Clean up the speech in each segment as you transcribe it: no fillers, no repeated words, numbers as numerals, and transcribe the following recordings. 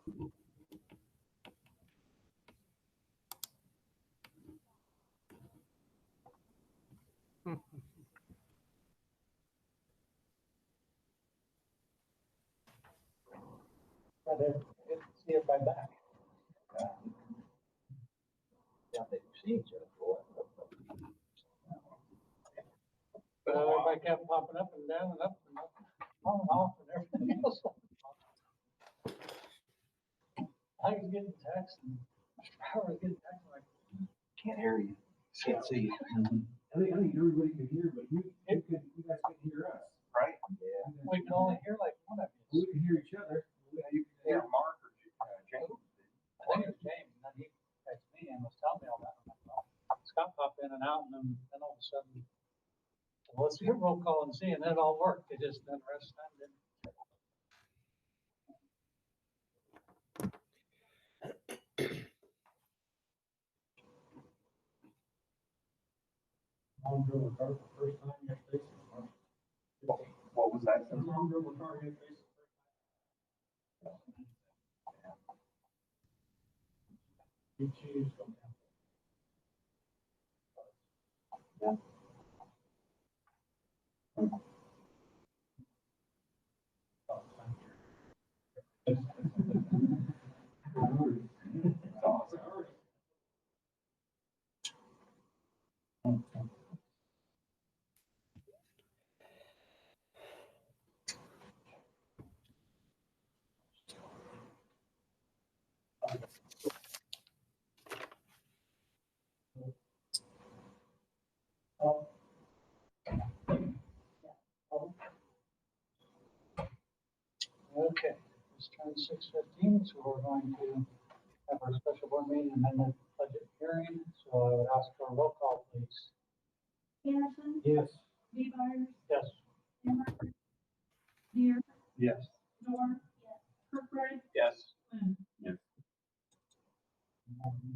Good to see everybody back. Yeah, they've seen each other for a while. But everybody kept popping up and down and up and up, on and off and everything else. I was getting text and Mr. Howard was getting text like, can't hear you, can't see you. I think everybody could hear, but you guys couldn't hear us. Right? Yeah. We can only hear like one of you. We can hear each other. Yeah, you can hear Mark or James. I think it was James, and then he texted me and was telling me all that. I'm like, well, Scott popped in and out, and then all of a sudden, well, let's do a roll call and see, and then it all worked. It just, then the rest of the time didn't. Mom drove a car for the first time yesterday. What was that? Mom drove a car yesterday. You choose. Yeah. Okay, it's turned 6:15, so we're going to have our special board meeting and then the budget hearing. So I would ask for a roll call, please. Anderson, Yes. Beavers, Yes. Emmer, Deer, Yes. Dorr, Kirkbride, Yes. Flynn.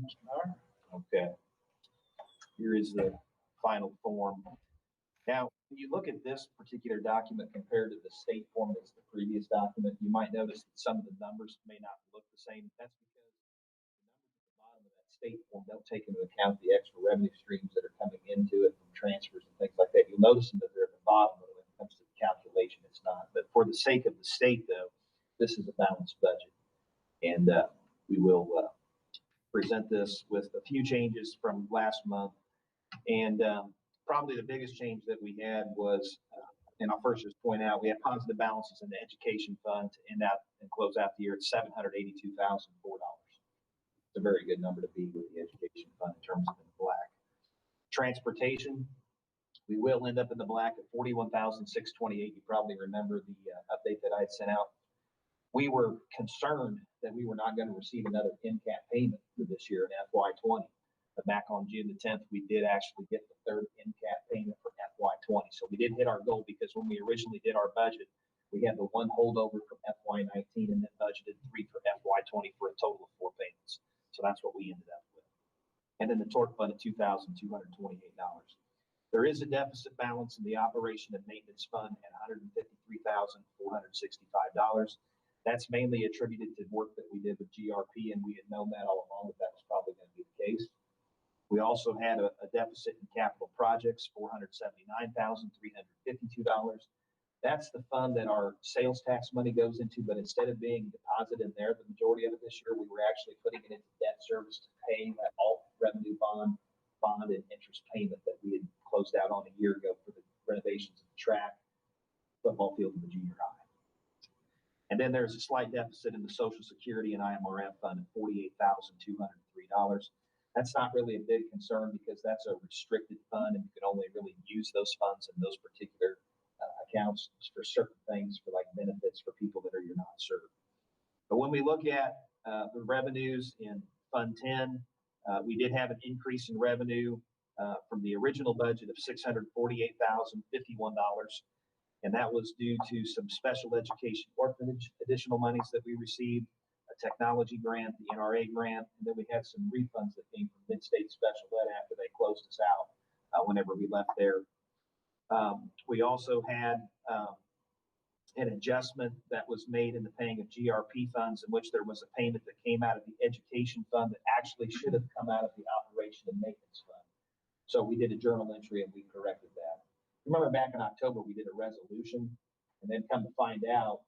Mr. Howard? Okay. Here is the final form. Now, when you look at this particular document compared to the state form that's the previous document, you might notice that some of the numbers may not look the same. That's because the numbers at the bottom of that state form don't take into account the extra revenue streams that are coming into it from transfers and things like that. You'll notice them that they're at the bottom, but when it comes to the calculation, it's not. But for the sake of the state, though, this is a balanced budget. And we will present this with a few changes from last month. And probably the biggest change that we had was, and I'll first just point out, we had positive balances in the education fund to end out and close out the year at $782,004. It's a very good number to be with the education fund in terms of in the black. Transportation, we will end up in the black at $41,628. You probably remember the update that I had sent out. We were concerned that we were not going to receive another NCAP payment for this year in FY20. But back on June the 10th, we did actually get the third NCAP payment for FY20. So we did hit our goal because when we originally did our budget, we had the one holdover from FY19 and then budgeted 3 for FY20 for a total of 4 payments. So that's what we ended up with. And then the tort fund at $2,228. There is a deficit balance in the operation and maintenance fund at $153,465. That's mainly attributed to work that we did with GRP, and we had known that all along that was probably going to be the case. We also had a deficit in capital projects, $479,352. That's the fund that our sales tax money goes into, but instead of being deposited in there, the majority of it this year, we were actually putting it into debt service to pay that alt revenue bond and interest payment that we had closed out on a year ago for the renovations of the track, football field, and the junior high. And then there's a slight deficit in the Social Security and IMRF fund of $48,203. That's not really a big concern because that's a restricted fund and you can only really use those funds in those particular accounts for certain things, for like benefits for people that are you're not served. But when we look at the revenues in Fund 10, we did have an increase in revenue from the original budget of $648,051. And that was due to some special education orphanage additional monies that we received, a technology grant, the NRA grant, and then we had some refunds that came from Mid-State Special Ed after they closed us out whenever we left there. We also had an adjustment that was made in the paying of GRP funds, in which there was a payment that came out of the education fund that actually should have come out of the operation and maintenance fund. So we did a journal entry and we corrected that. Remember back in October, we did a resolution, and then come to find out,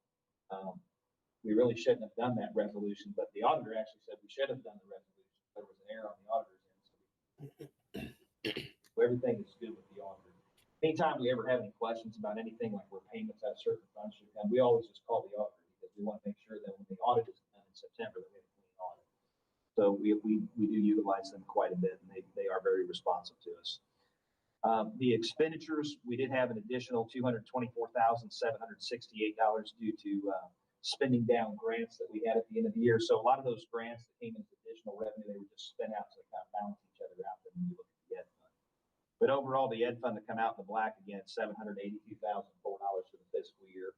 we really shouldn't have done that resolution, but the auditor actually said we should have done the resolution. There was an error on the auditor's end. So everything is good with the auditor. Anytime we ever have any questions about anything, like where payments out of certain funds should come, we always just call the auditor, because we want to make sure that when the audit is done in September, that we have a clean audit. So we do utilize them quite a bit, and they are very responsive to us. The expenditures, we did have an additional $224,768 due to spending down grants that we had at the end of the year. So a lot of those grants that came in as additional revenue, they were just spent out, so they kind of balance each other out when you look at the ed fund. But overall, the ed fund to come out in the black again, $782,004 for the fiscal year.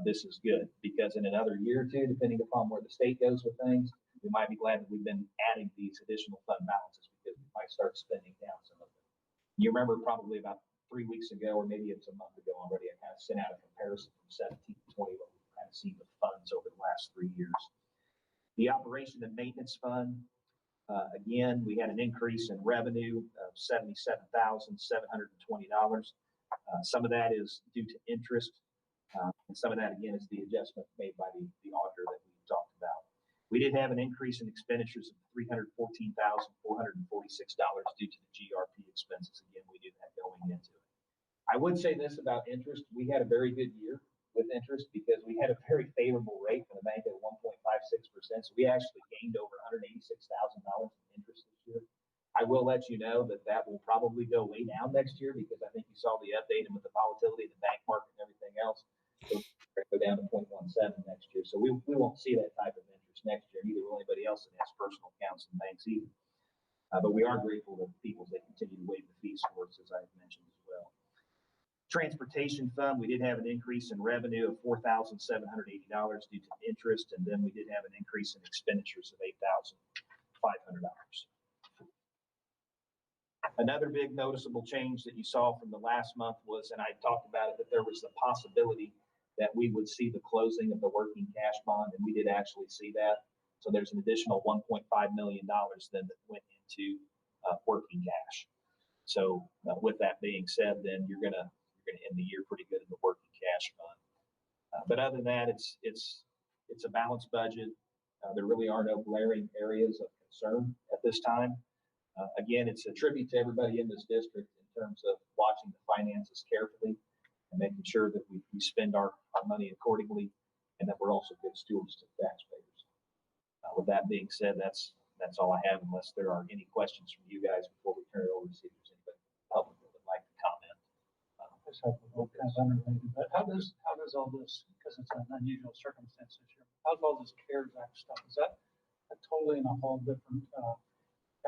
This is good, because in another year or two, depending upon where the state goes with things, we might be glad that we've been adding these additional fund balances, because we might start spending down some of them. You remember probably about 3 weeks ago, or maybe it's a month ago already, I kind of sent out a comparison from 17 to 20, what we've kind of seen with funds over the last 3 years. The operation and maintenance fund, again, we had an increase in revenue of $77,720. Some of that is due to interest, and some of that, again, is the adjustment made by the auditor that we talked about. We did have an increase in expenditures of $314,446 due to the GRP expenses. Again, we do that going into it. I would say this about interest. We had a very good year with interest, because we had a very favorable rate from the bank at 1.56%. So we actually gained over $186,000 in interest this year. I will let you know that that will probably go way down next year, because I think you saw the update, and with the volatility of the bank market and everything else, it'll go down to 0.17 next year. So we won't see that type of interest next year. Neither will anybody else that has personal accounts in banks either. But we are grateful to people as they continue to waive the fees for us, as I've mentioned as well. Transportation fund, we did have an increase in revenue of $4,780 due to interest, and then we did have an increase in expenditures of $8,500. Another big noticeable change that you saw from the last month was, and I talked about it, that there was the possibility that we would see the closing of the working cash bond, and we did actually see that. So there's an additional $1.5 million then that went into working cash. So with that being said, then you're gonna end the year pretty good in the working cash fund. But other than that, it's a balanced budget. There really are no glaring areas of concern at this time. Again, it's a tribute to everybody in this district in terms of watching the finances carefully and making sure that we spend our money accordingly, and that we're also good stewards to the taxpayers. With that being said, that's all I have, unless there are any questions from you guys before we turn it over to see if there's anybody in the public that would like to comment. This kind of unrelated, but how does all this, because it's an unusual circumstance this year, how does all this CARES Act stuff, is that totally in a whole different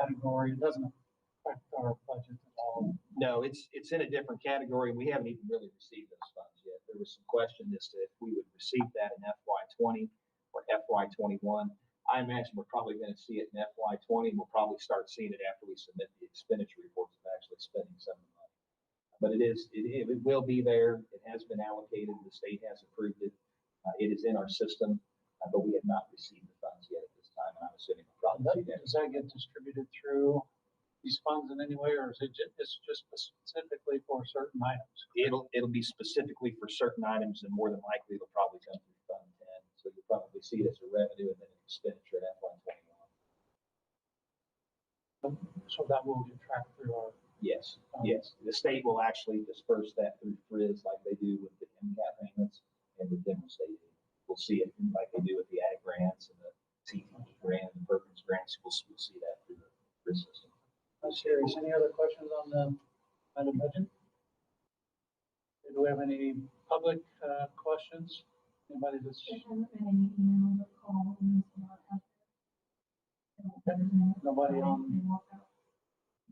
category? It doesn't affect our budget at all? No, it's in a different category. We haven't even really received those funds yet. There was some question as to if we would receive that in FY20 or FY21. I imagine we're probably going to see it in FY20. We'll probably start seeing it after we submit the expenditure reports of actually spending some of the money. But it will be there. It has been allocated. The state has approved it. It is in our system, but we have not received the funds yet at this time. And I'm assuming we'll probably see that. Does that get distributed through these funds in any way, or is it just specifically for certain items? It'll be specifically for certain items, and more than likely it'll probably come through Fund 10. So you'll probably see it as a revenue and then an expenditure at FY21. So that will get tracked through our. Yes, yes. The state will actually disperse that through FRIZ like they do with the MCAT payments and the general state aid. We'll see it like they do with the ag grants and the CTE grant and the Perkins grants. We'll see that through the FRIZ system. I'm serious. Any other questions on the budget? Do we have any public questions? Anybody that's There hasn't been any emails or calls, and it's not out there. Nobody on. They walk out.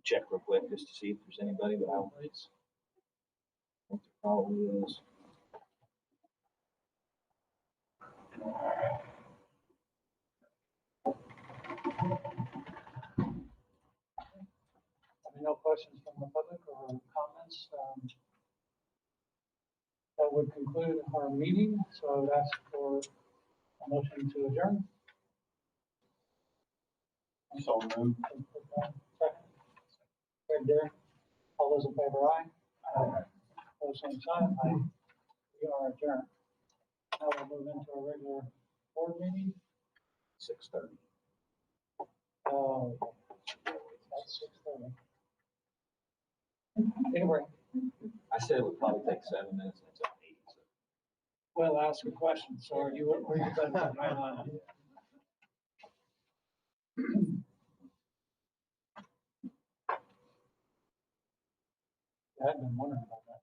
Check real quick just to see if there's anybody, but I don't think there probably is. No questions from the public or comments? That would conclude our meeting, so I would ask for a motion to adjourn. So moved. Second. Greg, Derek, all those in favor, aye. Opposed, same sign. Aye. We are adjourned. Now we'll move into our regular board meeting. 6:30. Oh, that's 6:30. Take a break. I said it would probably take 7 minutes and it's at 8. So. We'll ask a question. So are you done right on? I've been wondering about that.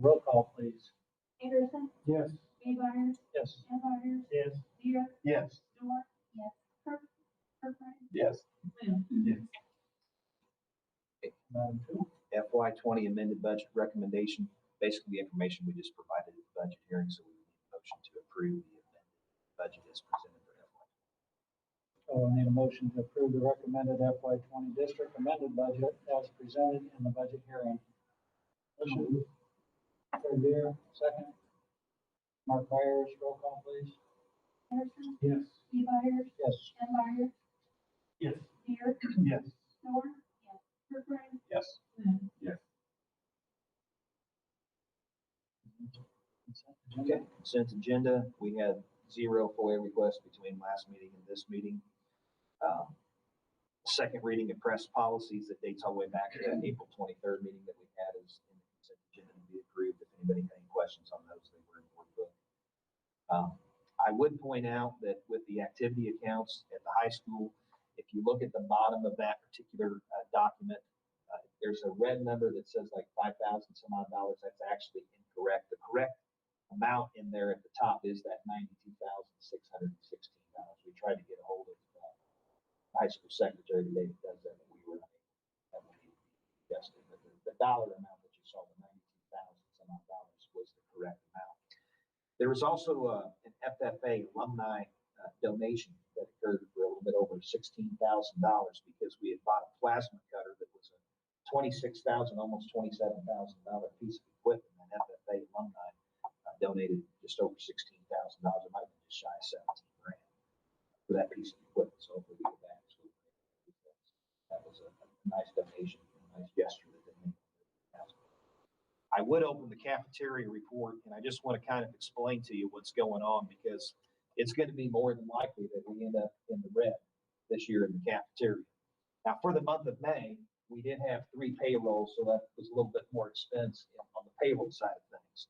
Roll call, please. Anderson, Yes. Haymeyer, Yes. Empire, Yes. Deer, Yes. Dorr, yes, Kirkland, Yes. Lynn. Madam Chair. FY 20 amended budget recommendation, basically the information we just provided at the budget hearing, so we need a motion to approve the amended budget as presented for FY. So I need a motion to approve the recommended FY 20 district amended budget as presented in the budget hearing. Motion. Fred Deer, second. Mark Myers, roll call, please. Anderson, Yes. Haymeyer, Yes. Empire, Yes. Deer, Yes. Dorr, yes, Kirkland, Yes. Lynn. Consent agenda. Okay, consent agenda, we had 0 FOIA requests between last meeting and this meeting. Second reading of press policies that dates all the way back to that April 23rd meeting that we had is in the consent agenda to be approved. If anybody had any questions on those, they were in board book. I would point out that with the activity accounts at the high school, if you look at the bottom of that particular document, there's a red number that says like 5,000 some odd dollars. That's actually incorrect. The correct amount in there at the top is that $92,616. We tried to get a hold of high school secretary today that does that, and we were unable to adjust it. But the dollar amount that you saw, the $92,000 some odd dollars, was the correct amount. There was also an FFA alumni donation that occurred for a little bit over $16,000 because we had bought a plasma cutter that was a $26,000, almost $27,000 piece of equipment. And FFA alumni donated just over $16,000. It might have been just shy of 17 grand for that piece of equipment. So hopefully we get back. So that was a nice donation, a nice gesture that they made. I would open the cafeteria report, and I just want to kind of explain to you what's going on because it's going to be more than likely that we end up in the red this year in the cafeteria. Now, for the month of May, we did have 3 payrolls, so that was a little bit more expense on the payroll side of things.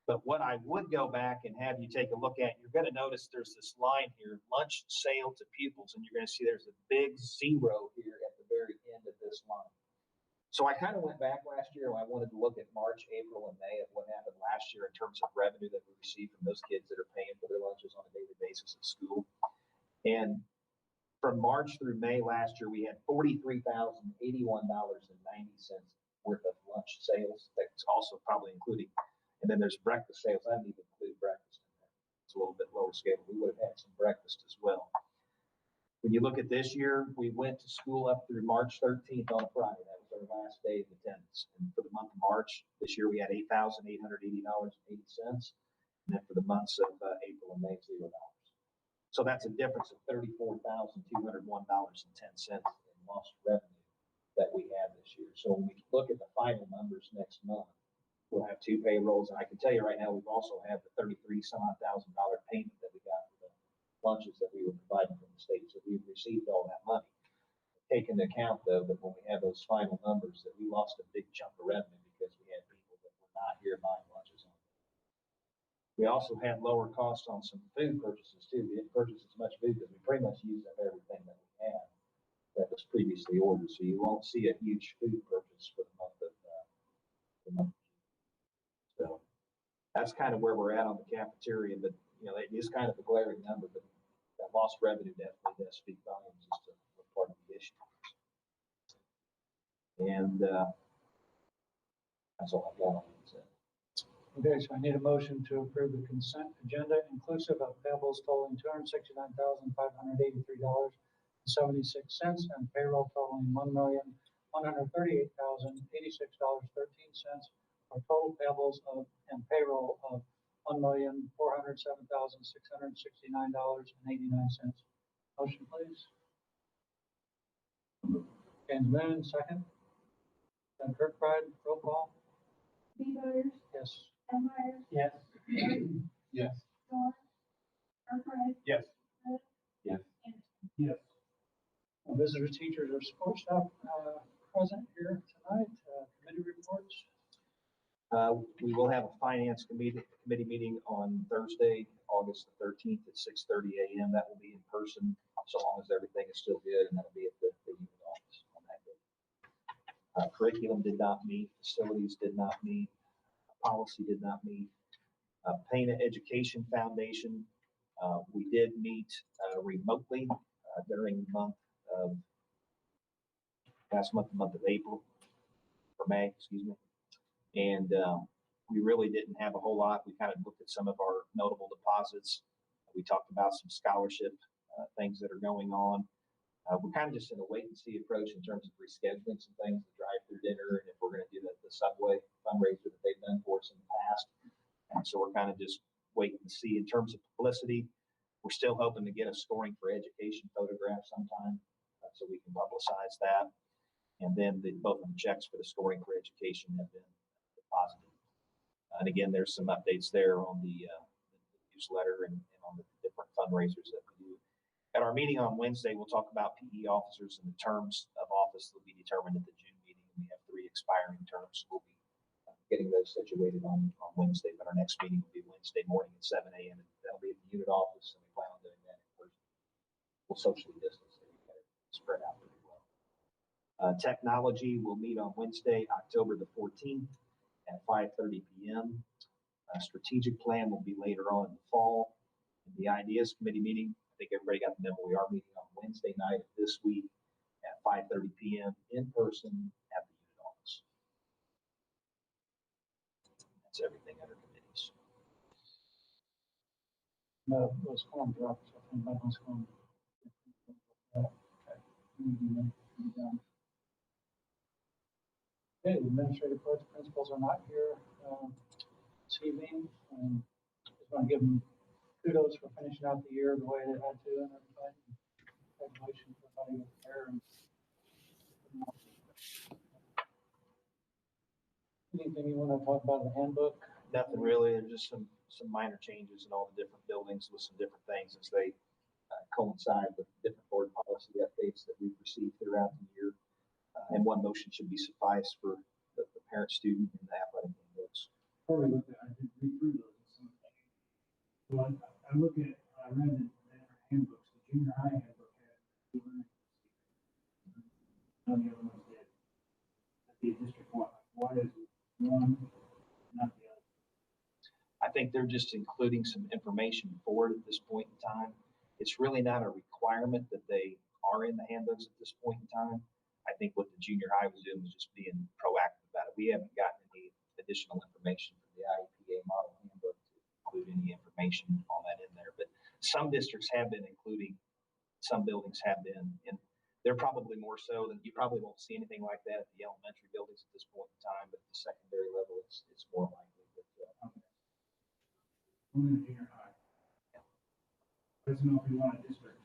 But what I would go back and have you take a look at, you're going to notice there's this line here, lunch sale to pupils, and you're going to see there's a big 0 here at the very end of this line. So I kind of went back last year and I wanted to look at March, April, and May of what happened last year in terms of revenue that we received from those kids that are paying for their lunches on a daily basis at school. And from March through May last year, we had $43,081.90 worth of lunch sales. That's also probably including, and then there's breakfast sales. I didn't even include breakfast in there. It's a little bit lower scale. We would have had some breakfast as well. When you look at this year, we went to school up through March 13th on a Friday. That was our last day of attendance. And for the month of March, this year we had $8,880.80. And then for the months of April and May, $0. So that's a difference of $34,201.10 in lost revenue that we had this year. So when we look at the final numbers next month, we'll have 2 payrolls. And I can tell you right now, we've also had the $33,000 payment that we got for the lunches that we were providing from the state. So we've received all that money. Take into account, though, that when we have those final numbers, that we lost a big chunk of revenue because we had people that were not here buying lunches on. We also had lower costs on some food purchases too. We didn't purchase as much food because we pretty much used up everything that we had that was previously ordered. So you won't see a huge food purchase for the month of June. So that's kind of where we're at on the cafeteria, but you know, it is kind of a glaring number, but that lost revenue definitely does speak volumes as to what part of the issue is. And that's all I've got on it. Okay, so I need a motion to approve the consent agenda inclusive of payables totaling $269,583.76 and payroll totaling $1,138,086.13 for total payables and payroll of $1,407,669.89. Motion, please. James Moon, second. Ben Kirkbride, roll call. Haymeyer, Yes. Empire, Yes. Yes. Dorr, Kirkland, Yes. Lynn. Yes. Anderson. Yes. Visitors, teachers, or support staff present here tonight. Committee reports. We will have a finance committee meeting on Thursday, August the 13th at 6:30 a.m. That will be in person, so long as everything is still good, and that'll be at the unit office on that day. Curriculum did not meet, facilities did not meet, policy did not meet. Pana Education Foundation, we did meet remotely during the month of the month of April, or May, excuse me. And we really didn't have a whole lot. We kind of looked at some of our notable deposits. We talked about some scholarship things that are going on. We're kind of just in a wait and see approach in terms of rescheduling some things, the drive-through dinner, and if we're going to do the Subway fundraiser that they've done for us in the past. And so we're kind of just waiting to see. In terms of publicity, we're still hoping to get a scoring for education photograph sometime so we can publicize that. And then both of the checks for the scoring for education have been deposited. And again, there's some updates there on the newsletter and on the different fundraisers that we do. At our meeting on Wednesday, we'll talk about PE officers and the terms of office that will be determined at the June meeting. We have 3 expiring terms. We'll be getting those situated on Wednesday, but our next meeting will be Wednesday morning at 7 a.m. and that'll be at the unit office, and we plan on doing that in person. We'll socially distance so we can spread out pretty well. Technology will meet on Wednesday, October the 14th at 5:30 p.m. Strategic plan will be later on in the fall. And the ideas committee meeting, I think everybody got the memo. We are meeting on Wednesday night of this week at 5:30 p.m. in person at the unit office. That's everything under committees. No, those form drops, I think, by those form. Okay, the administrative principals are not here this evening. Just want to give them kudos for finishing out the year the way they had to and everything. Congratulations for everybody there. Anything you want to talk about in the handbook? Nothing really. There's just some minor changes in all the different buildings with some different things as they coincide with different board policy updates that we've received throughout the year. And one motion should be suffice for the parent, student, and the athletic handbooks. Probably looked at, I did read through those and some of them. So I look at, I read the handbooks, the junior high handbook had 2 learning. None of the other ones did. At the district one, why is one not the other? I think they're just including some information forward at this point in time. It's really not a requirement that they are in the handbooks at this point in time. I think what the junior high was doing was just being proactive about it. We haven't gotten any additional information from the IEPA model handbook to include any information on that in there. But some districts have been including, some buildings have been, and they're probably more so than, you probably won't see anything like that at the elementary buildings at this point in time, but at the secondary level, it's more likely. But, Only the junior high. Yeah. Doesn't know if we want a district.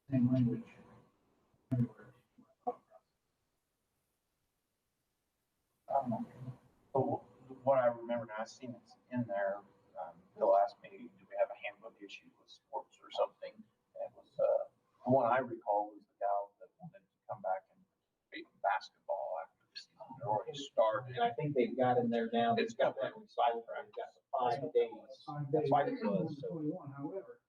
Same language. Everywhere. So what I remember, and I've seen it's in there, they'll ask me, do we have a handbook issue with sports or something? And it was, the one I recall was the gal that wanted to come back and participate in basketball after the season had already started. and I think they've got in there now, it's got that recital, it's got the 5 days. 5 That's days. why it was, so. 21. However,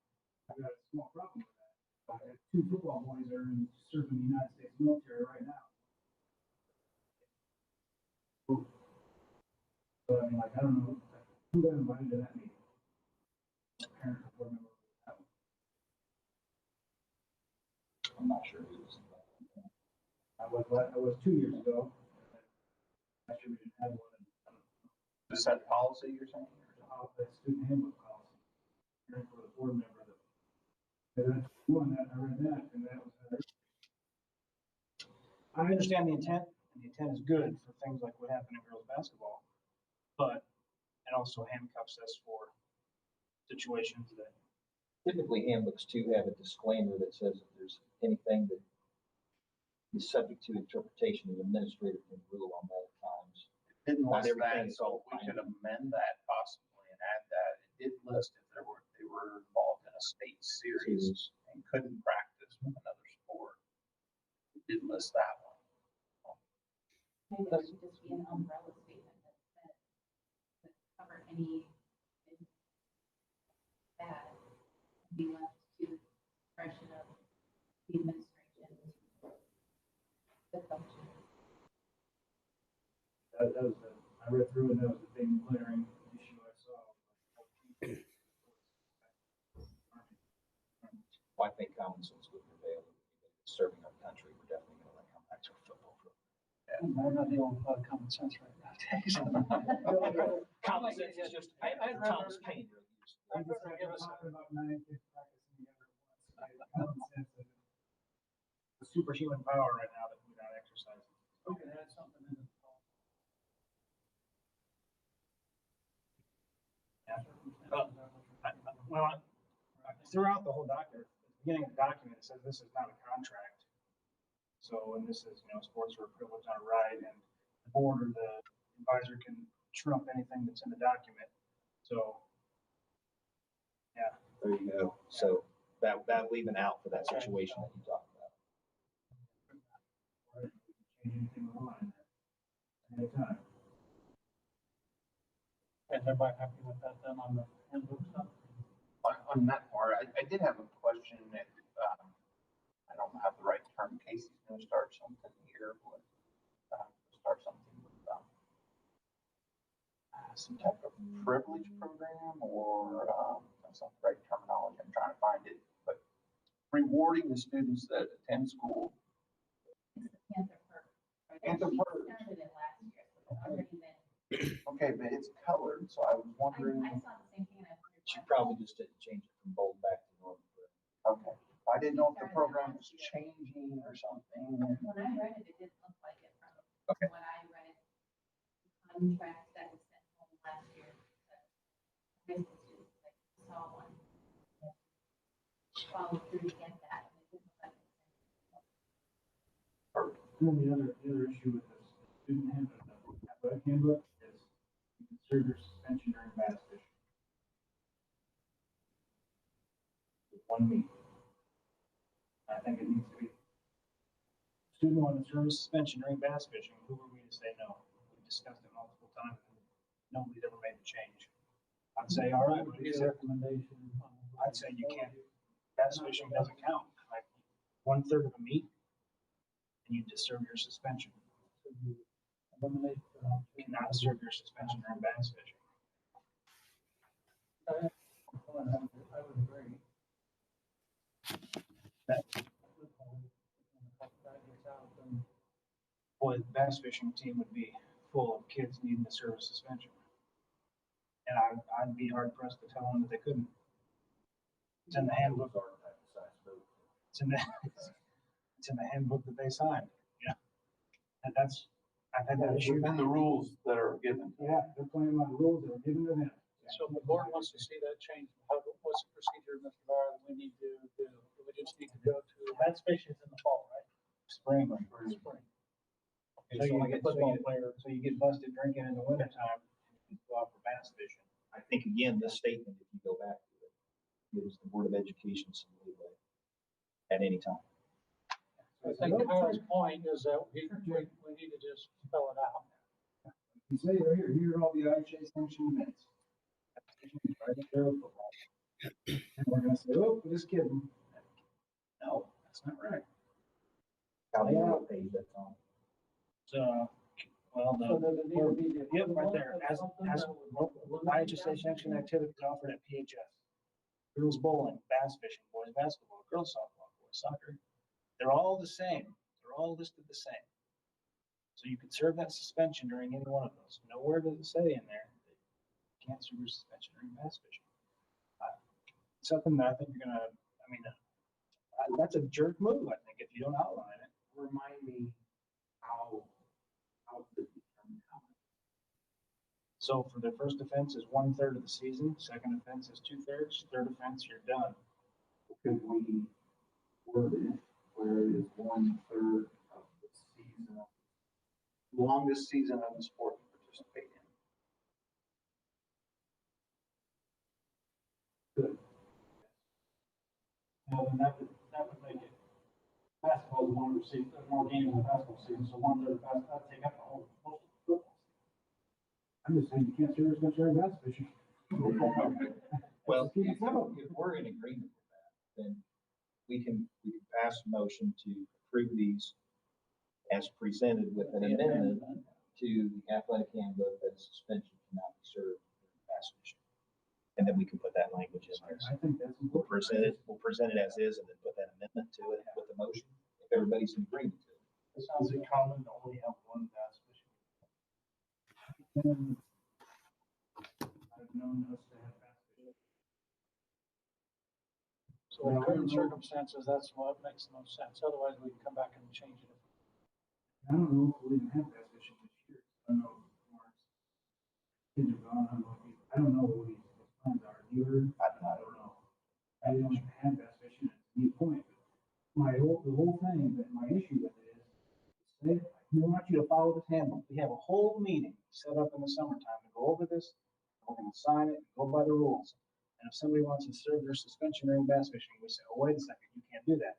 I've got a small problem with that. I have 2 football boys that are serving the United States military right now. So I mean, like, I don't know who got invited to that meeting. Parent or board member. I'm not sure who was. I was 2 years ago. Last year we didn't have one. Is that policy you're saying? The student handbook policy. Parent for the board member. That's one that I read that, and that was. I understand the intent, and the intent is good for things like what happened in girls basketball, but it also handcuffs us for situations that. Typically handbooks too have a disclaimer that says if there's anything that is subject to interpretation, the administrator can rule on that at times. It didn't Not list everything that, is all so we fine. could amend that possibly and add that. It did list if they were involved in a state series and couldn't practice with another sport. It did list that one. Maybe there should just be an umbrella statement that cover any bad and be left to the discretion of the administration, the coaches. That was I read through and that was the big glaring issue I saw. Well, I think common sense would prevail. Serving our country, we're definitely gonna let come back to our football program. I'm not dealing with a lot of common sense right now. Common sense is just, I'd rather- Thomas Paine really used. I'd rather give us Talking about 9 kids practicing together at once. Common sense of it. The superhuman power right now that we're not exercising. we could add something in the. Well, throughout the whole document, at the beginning of the document, it says this is not a contract. So, and this is, sports are a privilege, not a right, and the board or the advisor can trump anything that's in the document. So, yeah. There you go. So that leaving out for that situation that you talked about. Or we can change anything we want in there. Anytime. Is everybody happy with that then on the handbook stuff? On that part, I did have a question that, I don't have the right term. Casey's gonna start something here with, start something with, some type of privilege program or, that's not the right terminology. I'm trying to find it, but rewarding the students that attend school. Panther Park. Panther She Park. started it last year, so it's already been. Okay, but it's colored, so I was wondering, I saw the same thing and I wondered. She why. probably just didn't change it from bold back to normal. okay, I didn't know if the program was changing or something. When I read it, it didn't look like it from Okay. what I read. The contract that was sent home last year. The high school students, like, saw one. Followed through to get that. And it didn't look like it. And then the other issue with this student handbook, the athletic handbook, is you can serve your suspension during bass fishing. With 1 meet. I think it needs to be. Student wanted to serve a suspension during bass fishing, who were we to say no? We discussed it multiple times, and nobody's ever made the change. I'd say, all right, Would but be is a it- recommendation. I'd say you can't, bass fishing doesn't count, like 1/3 of a meet, and you just serve your suspension. So you eliminate, You cannot serve your suspension during bass fishing. I would agree. That- That gets out, then Boy, the bass fishing team would be full of kids needing to serve a suspension. And I'd be hard pressed to tell them that they couldn't. It's in the handbook. It's in the, it's in the handbook that they signed, yeah. And that's, I've had that issue. And the rules that are given. Yeah, they're playing by the rules that were given to them. So if the board wants to see that change, what's the procedure, Mr. Barr, that we need to do? Do we just need to go to, bass fishing is in the fall, right? Spring. Spring. So you get, so you get busted drinking in the wintertime, you go out for bass fishing. I think again, this statement, if you go back to it, gives the Board of Education some leeway at any time. I think Kyle's point is that we need to just spell it out. You say, here are all the IHA sanctioned events. Right there with football. And we're gonna say, oh, we're just kidding. No, that's not right. How many page that's on? So, well, So does it need to be? yep, right there, as IHSA sanctioned activities offered at PHS. Girls bowling, bass fishing, boys basketball, girls softball, boys soccer. They're all the same. They're all listed the same. So you could serve that suspension during any one of those. Nowhere does it say in there that you can't serve your suspension during bass fishing. Something that I think you're gonna, that's a jerk move, I think, if you don't outline it. Remind me how to determine how much. So for the first offense is 1/3 of the season, second offense is 2/3, third offense, you're done. Could we word it where it is 1/3 of the season, Longest season of the sport you participate in. good. Well, then that would make it, basketball is longer season, more games in the basketball season, so 1/3 of basketball, that'd take up the whole, most of the football. I'm just saying, you can't serve as much during bass fishing. Well, Keep it simple. if we're in agreement with that, then we can pass a motion to approve these as presented with an amendment to the athletic handbook that a suspension cannot be served during pass fishing. And then we can put that language in there. I think that's We'll important. we'll present it as is and then put that amendment to it with the motion, if everybody's in agreement to it. It sounds common to only have one bass fishing. I've known us to have bass fishing. So in current circumstances, that's what makes the most sense. Otherwise, we can come back and change it. I don't know if we didn't have bass fishing this year. I don't know if Mark's kids are gone. I don't know what his plans are. You heard? I don't know. I don't have bass fishing. It's a new point. The whole thing, my issue with it is, we want you to follow this handbook. We have a whole meeting set up in the summertime to go over this. We're gonna sign it, go by the rules. And if somebody wants to serve their suspension during bass fishing, we say, oh, wait a second, you can't do that.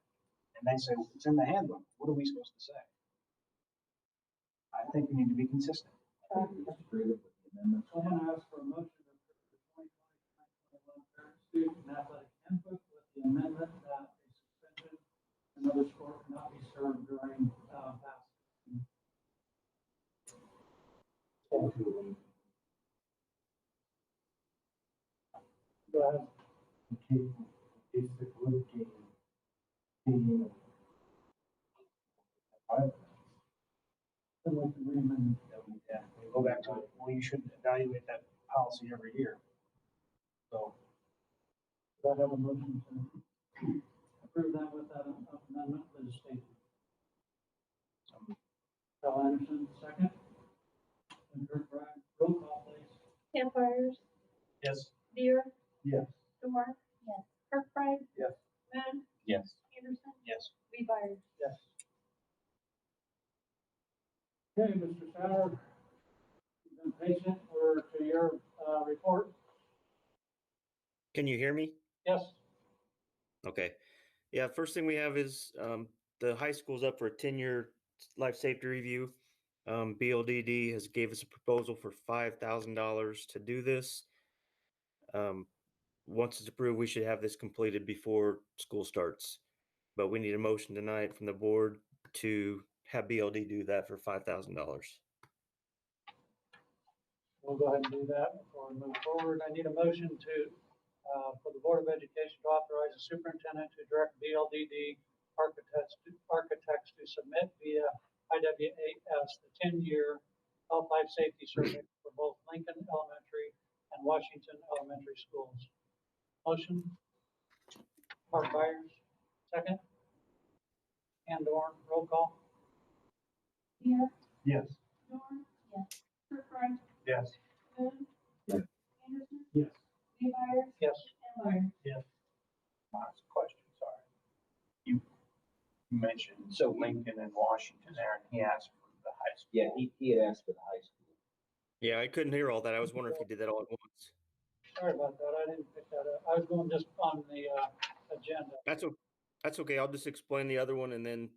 And they say, well, it's in the handbook. What are we supposed to say? I think we need to be consistent. I think we just agree with the amendment. So I'm gonna ask for a motion to approve the 2020-2021 parent student and athletic handbook with the amendment that a suspension and another sport cannot be served during pass. Go ahead. I'd like to re-amend. Yeah, we go back to it. Well, you should evaluate that policy every year. So Do I have a motion to approve that with that amendment as stated? Cal Anderson, second. And Kurt Bragg, roll call please. Campfires, yes. Deer, Yes. Dorr, Yes. Kirkbride. Yes. Moon, Yes. Anderson, Yes. Rebar. Yes. Okay, Mr. Sauer, you've been patient. We're to your report. Can you hear me? Yes. Okay. Yeah, first thing we have is the high school's up for a 10-year life safety review. BLDD has gave us a proposal for $5,000 to do this. Once it's approved, we should have this completed before school starts. But we need a motion tonight from the board to have BLD do that for $5,000. We'll go ahead and do that before we move forward. I need a motion to, for the Board of Education to authorize the superintendent to direct BLDD architects to submit via IWAS the 10-year health life safety survey for both Lincoln Elementary and Washington Elementary schools. Motion. Mark Byers, second. And Dorn, roll call. Deer, Yes. Dorr, Yes. Kirkbride, Yes. Moon. Yes. Anderson, Yes. Rebar. Yes. And Meyer. Last question, sorry. You mentioned So- Lincoln and Washington there, and he asked for the high school. Yeah, he had asked for the high school. Yeah, I couldn't hear all that. I was wondering if you did that all at once. Sorry about that. I didn't pick that up. I was going just on the agenda, That's okay. I'll just explain the other one and then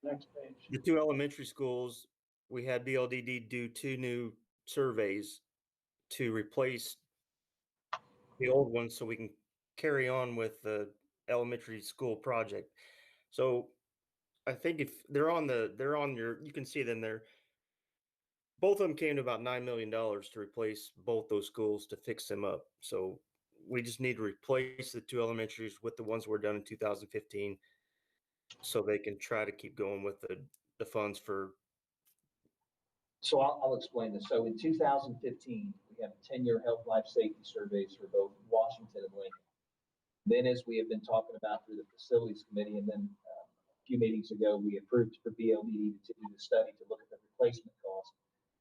next page. the two elementary schools, we had BLDD do 2 new surveys to replace the old ones so we can carry on with the elementary school project. So I think if they're on your, you can see them there. Both of them came to about $9 million to replace both those schools to fix them up. So we just need to replace the 2 elementaries with the ones that were done in 2015 so they can try to keep going with the funds for. So I'll explain this. So in 2015, we have 10-year health life safety surveys for both Washington and Lincoln. Then, as we have been talking about through the facilities committee, and then a few meetings ago, we approved for BLD to do the study to look at the replacement cost.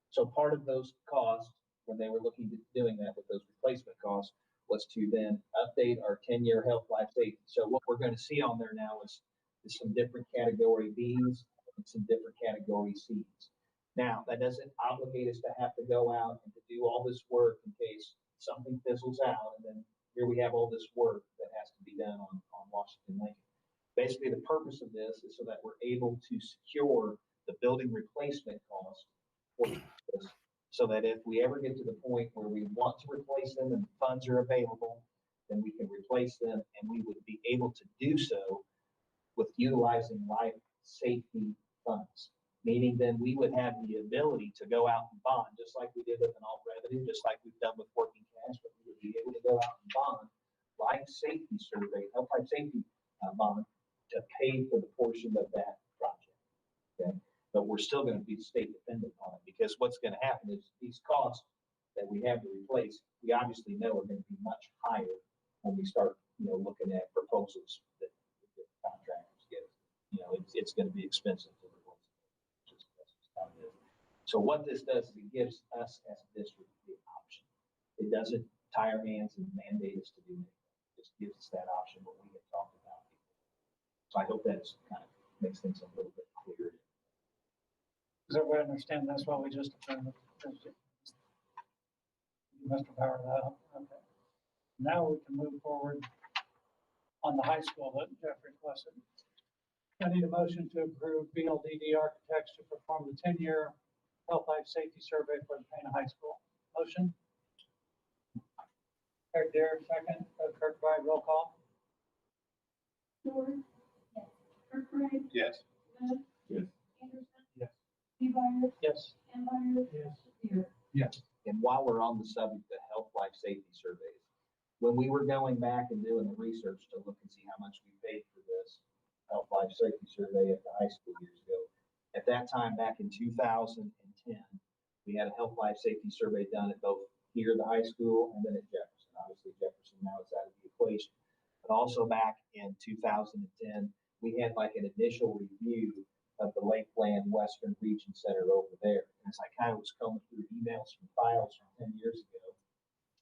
So part of those costs, when they were looking at doing that with those replacement costs, was to then update our 10-year health life safety. So what we're going to see on there now is some different category Bs and some different category Cs. Now, that doesn't obligate us to have to go out and to do all this work in case something fizzles out. And then here we have all this work that has to be done on Washington Lincoln. Basically, the purpose of this is so that we're able to secure the building replacement cost for this, so that if we ever get to the point where we want to replace them and funds are available, then we can replace them, and we would be able to do so with utilizing life safety funds. meaning then we would have the ability to go out and bond, just like we did with an alt revenue, just like we've done with working cash, but we would be able to go out and bond life safety survey, health life safety bond to pay for the portion of that project. Okay, but we're still going to be state dependent on it, because what's going to happen is these costs that we have to replace, we obviously know are going to be much higher when we start, looking at proposals that contractors get. It's going to be expensive to replace. So what this does is it gives us as a district the option. It doesn't tie our hands and mandate us to do anything. It just gives us that option, what we have talked about. So I hope that's kind of makes things a little bit clearer. Does everybody understand that's why we just approved it? Mr. Power that up. Okay. Now we can move forward on the high school that Jeff requested. I need a motion to approve BLDD Architects to perform the 10-year health life safety survey for the Pana High School. Motion? Eric Dare, second. Kirkbride, roll call. George. Yes. Kirkbride. Yes. Smith. Yes. Anderson. Yes. T-Byers. Yes. Ambires. Yes. Spear. Yes. And while we're on the subject of health life safety surveys, when we were going back and doing the research to look and see how much we paid for this health life safety survey at the high school years ago, at that time, back in 2010, we had a health life safety survey done at both here, the high school, and then at Jefferson. Obviously, Jefferson now is out of the equation. But also back in 2010, we had like an initial review of the Lakeland Western Region Center over there. And as I kind of was combing through emails from files from 10 years ago,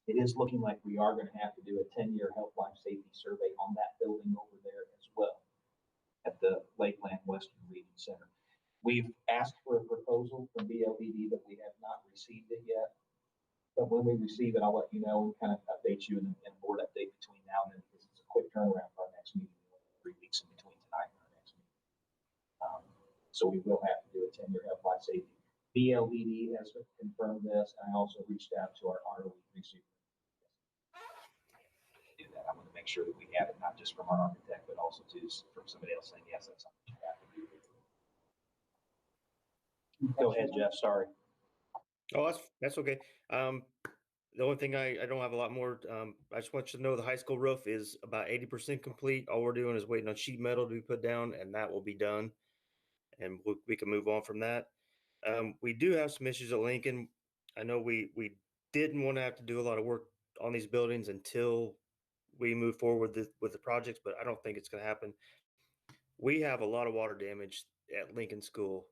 it is looking like we are going to have to do a 10-year health life safety survey on that building over there as well at the Lakeland Western Region Center. We've asked for a proposal from BLDD, but we have not received it yet. But when we receive it, I'll let you know and kind of update you in a board update between now and then, because it's a quick turnaround for our next meeting. 3 weeks in between tonight and our next meeting. So we will have to do a 10-year health life safety. BLDD has confirmed this, and I also reached out to our ROE receiver. Do that. I want to make sure that we have it, not just from our architect, but also from somebody else saying, yes, that's something you have to do. Go ahead, Jeff. Sorry. Oh, that's okay. The only thing I don't have a lot more. I just want you to know the high school roof is about 80% complete. All we're doing is waiting on sheet metal to be put down, and that will be done. And we can move on from that. We do have some issues at Lincoln. I know we didn't want to have to do a lot of work on these buildings until we move forward with the projects, but I don't think it's going to happen. We have a lot of water damage at Lincoln School,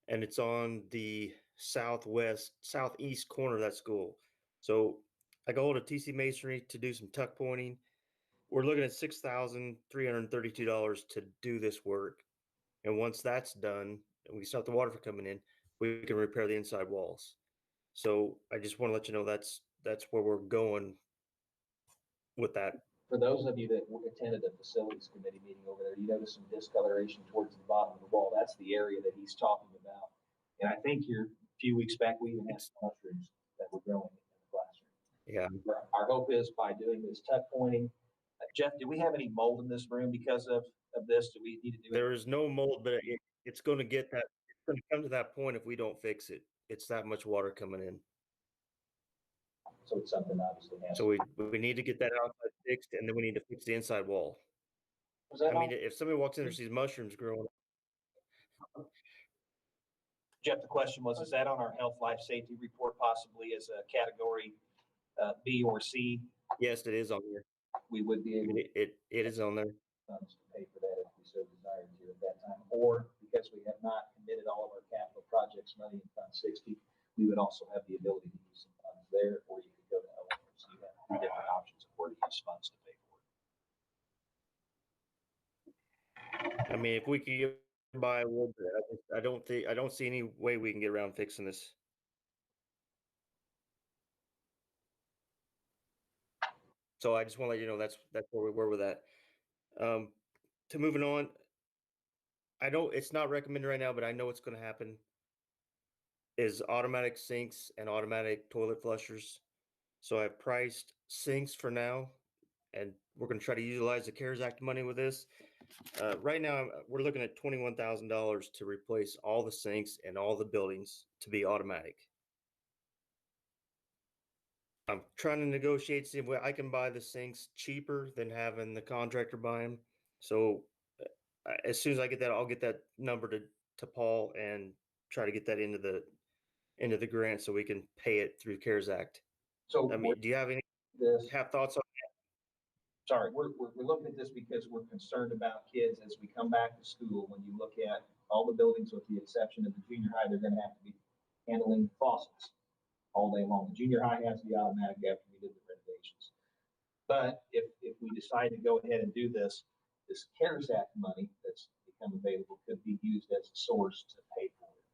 and it's on the southeast corner of that school. So I got hold of TC Masonry to do some tuck pointing. We're looking at $6,332 to do this work. And once that's done, and we stop the water from coming in, we can repair the inside walls. So I just want to let you know that's where we're going with that. For those of you that attended the facilities committee meeting over there, you notice some discoloration towards the bottom of the wall. That's the area that he's talking about. And I think a few weeks back, we even had some mushrooms that were growing in the classroom. Yeah. Our hope is by doing this tuck pointing. Jeff, do we have any mold in this room because of this? Do we need to do it? There is no mold, but it's going to get that. It's going to come to that point if we don't fix it. It's that much water coming in. So it's something obviously has. So we need to get that outside fixed, and then we need to fix the inside wall. I mean, if somebody walks in there and sees mushrooms growing. Jeff, the question was, is that on our health life safety report possibly as a category B or C? Yes, it is on there. We would be able it is on there. Funds to pay for that if we so desired to at that time, or because we have not committed all of our capital projects money in Fund 60, we would also have the ability to use some funds there, or you could go to elements. So you have 3 different options of where to use funds to pay for it. I mean, if we could get by a little bit, I don't see any way we can get around fixing this. So I just want to let you know that's where we were with that. To moving on, it's not recommended right now, but I know it's going to happen. Is automatic sinks and automatic toilet flushers. So I've priced sinks for now, and we're going to try to utilize the CARES Act money with this. Right now, we're looking at $21,000 to replace all the sinks and all the buildings to be automatic. I'm trying to negotiate, see if I can buy the sinks cheaper than having the contractor buy them. So as soon as I get that, I'll get that number to Paul and try to get that into the grant so we can pay it through CARES Act. So I mean, do you have thoughts on? Sorry, we're looking at this because we're concerned about kids as we come back to school. When you look at all the buildings, with the exception of the junior high, they're going to have to be handling faucets all day long. The junior high has the automatic after we did the renovations. But if we decide to go ahead and do this CARES Act money that's become available could be used as a source to pay for it.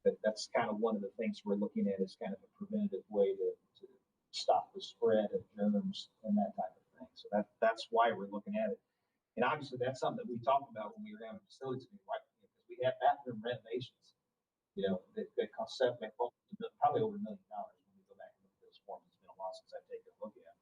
But that's kind of one of the things we're looking at as kind of a preventative way to stop the spread of germs and that type of thing. So that's why we're looking at it. And obviously that's something that we talked about when we were having facilities meeting, right? Because we had bathroom renovations, that cost probably over $1 million when we go back and look at those forms. It's been a while since I've taken a look at them.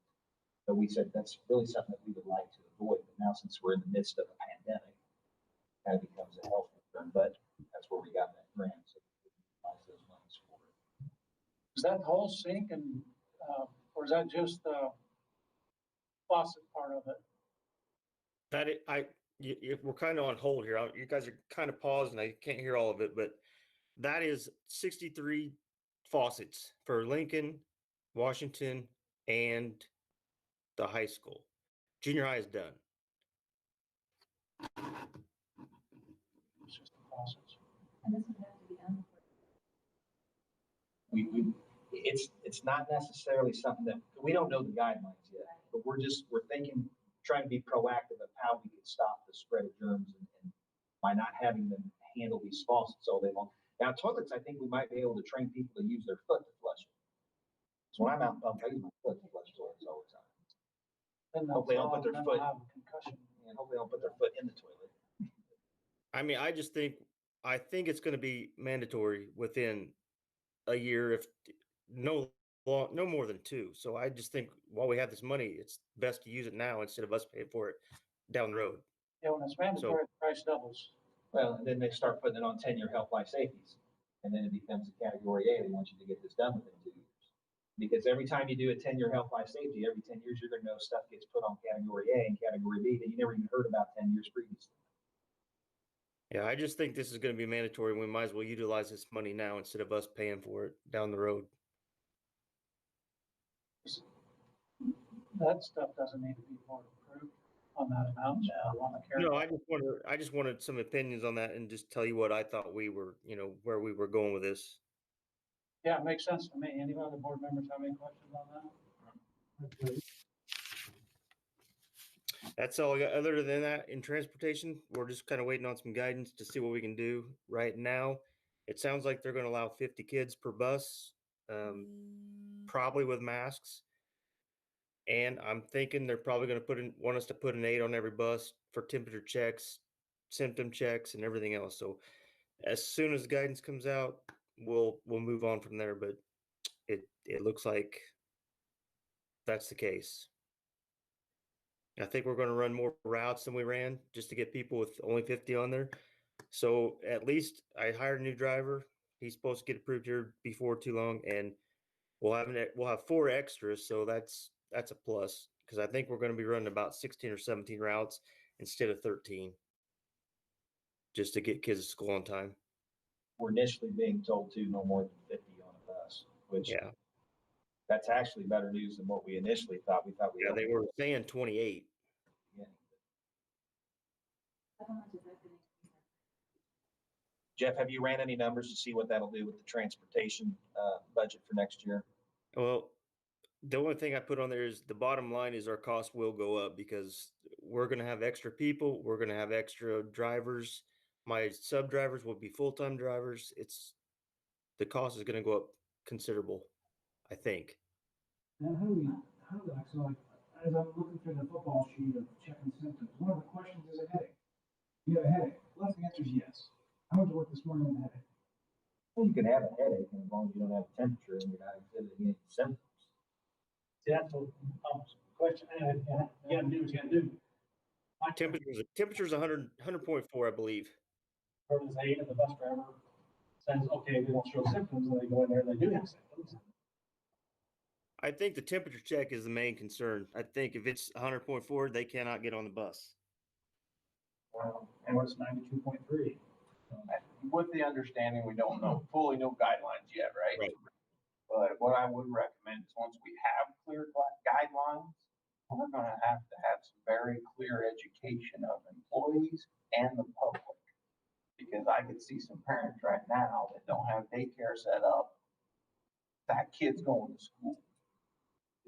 But we said that's really something that we would like to avoid. But now since we're in the midst of a pandemic, it kind of becomes a health concern. But that's where we got that grant. So we can utilize those monies for it. Is that the whole sink or is that just the faucet part of it? We're kind of on hold here. You guys are kind of paused and I can't hear all of it, but that is 63 faucets for Lincoln, Washington, and the high school. Junior high is done. It's just the faucets. And this would have to be done. It's not necessarily something that we don't know the guidelines yet, but we're thinking, trying to be proactive of how we can stop the spread of germs and by not having them handle these faucets all day long. Now toilets, I think we might be able to train people to use their foot to flush it. So when I'm out in public, I use my foot to flush toilets all the time. Then Hopefully they'll put their foot, have a concussion. and hopefully they'll put their foot in the toilet. I mean, I think it's going to be mandatory within a year, if no more than 2. So I just think while we have this money, it's best to use it now instead of us paying for it down the road. Yeah, when it's mandatory, the price doubles. Well, and then they start putting it on 10-year health life safeties. And then it becomes a category A. They want you to get this done within 2 years. Because every time you do a 10-year health life safety, every 10 years, you're going to know stuff gets put on category A and category B that you never even heard about 10 years previously. Yeah, I just think this is going to be mandatory. We might as well utilize this money now instead of us paying for it down the road. That stuff doesn't need to be board approved on that amount. No, I just wanted some opinions on that and just tell you what I thought we were, where we were going with this. Yeah, it makes sense to me. Any other board members have any questions on that? That's all I got. Other than that, in transportation, we're just kind of waiting on some guidance to see what we can do right now. It sounds like they're going to allow 50 kids per bus, probably with masks. And I'm thinking they're probably going to want us to put an aide on every bus for temperature checks, symptom checks, and everything else. So as soon as the guidance comes out, we'll move on from there. But it looks like that's the case. I think we're going to run more routes than we ran just to get people with only 50 on there. So at least I hired a new driver. He's supposed to get approved here before too long, and we'll have 4 extras. So that's a plus because I think we're going to be running about 16 or 17 routes instead of 13, just to get kids to school on time. We're initially being told to no more than 50 on a bus, which that's actually better news than what we initially thought. We thought they were saying 28. Yeah. How much is that going to increase? Jeff, have you ran any numbers to see what that'll do with the transportation budget for next year? Well, the only thing I put on there is the bottom line is our cost will go up because we're going to have extra people. We're going to have extra drivers. My sub drivers will be full-time drivers. The cost is going to go up considerable, I think. And so like, as I'm looking through the football sheet of checking symptoms, one of the questions is a headache. You have a headache? Well, the answer is yes. I went to work this morning with a headache. Well, you can have a headache as long as you don't have a temperature and you're not exhibiting any symptoms. See, that's the question. You gotta do what you gotta do. Temperature's 100.4, I believe. Or is 8 if the bus driver says, okay, they don't show symptoms, and they go in there and they do have symptoms. I think the temperature check is the main concern. I think if it's 100.4, they cannot get on the bus. And it's 92.3. With the understanding, we don't fully know guidelines yet, right? Right. But what I would recommend is once we have clear guidelines, we're gonna have to have some very clear education of employees and the public. Because I could see some parents right now that don't have daycare set up. That kid's going to school.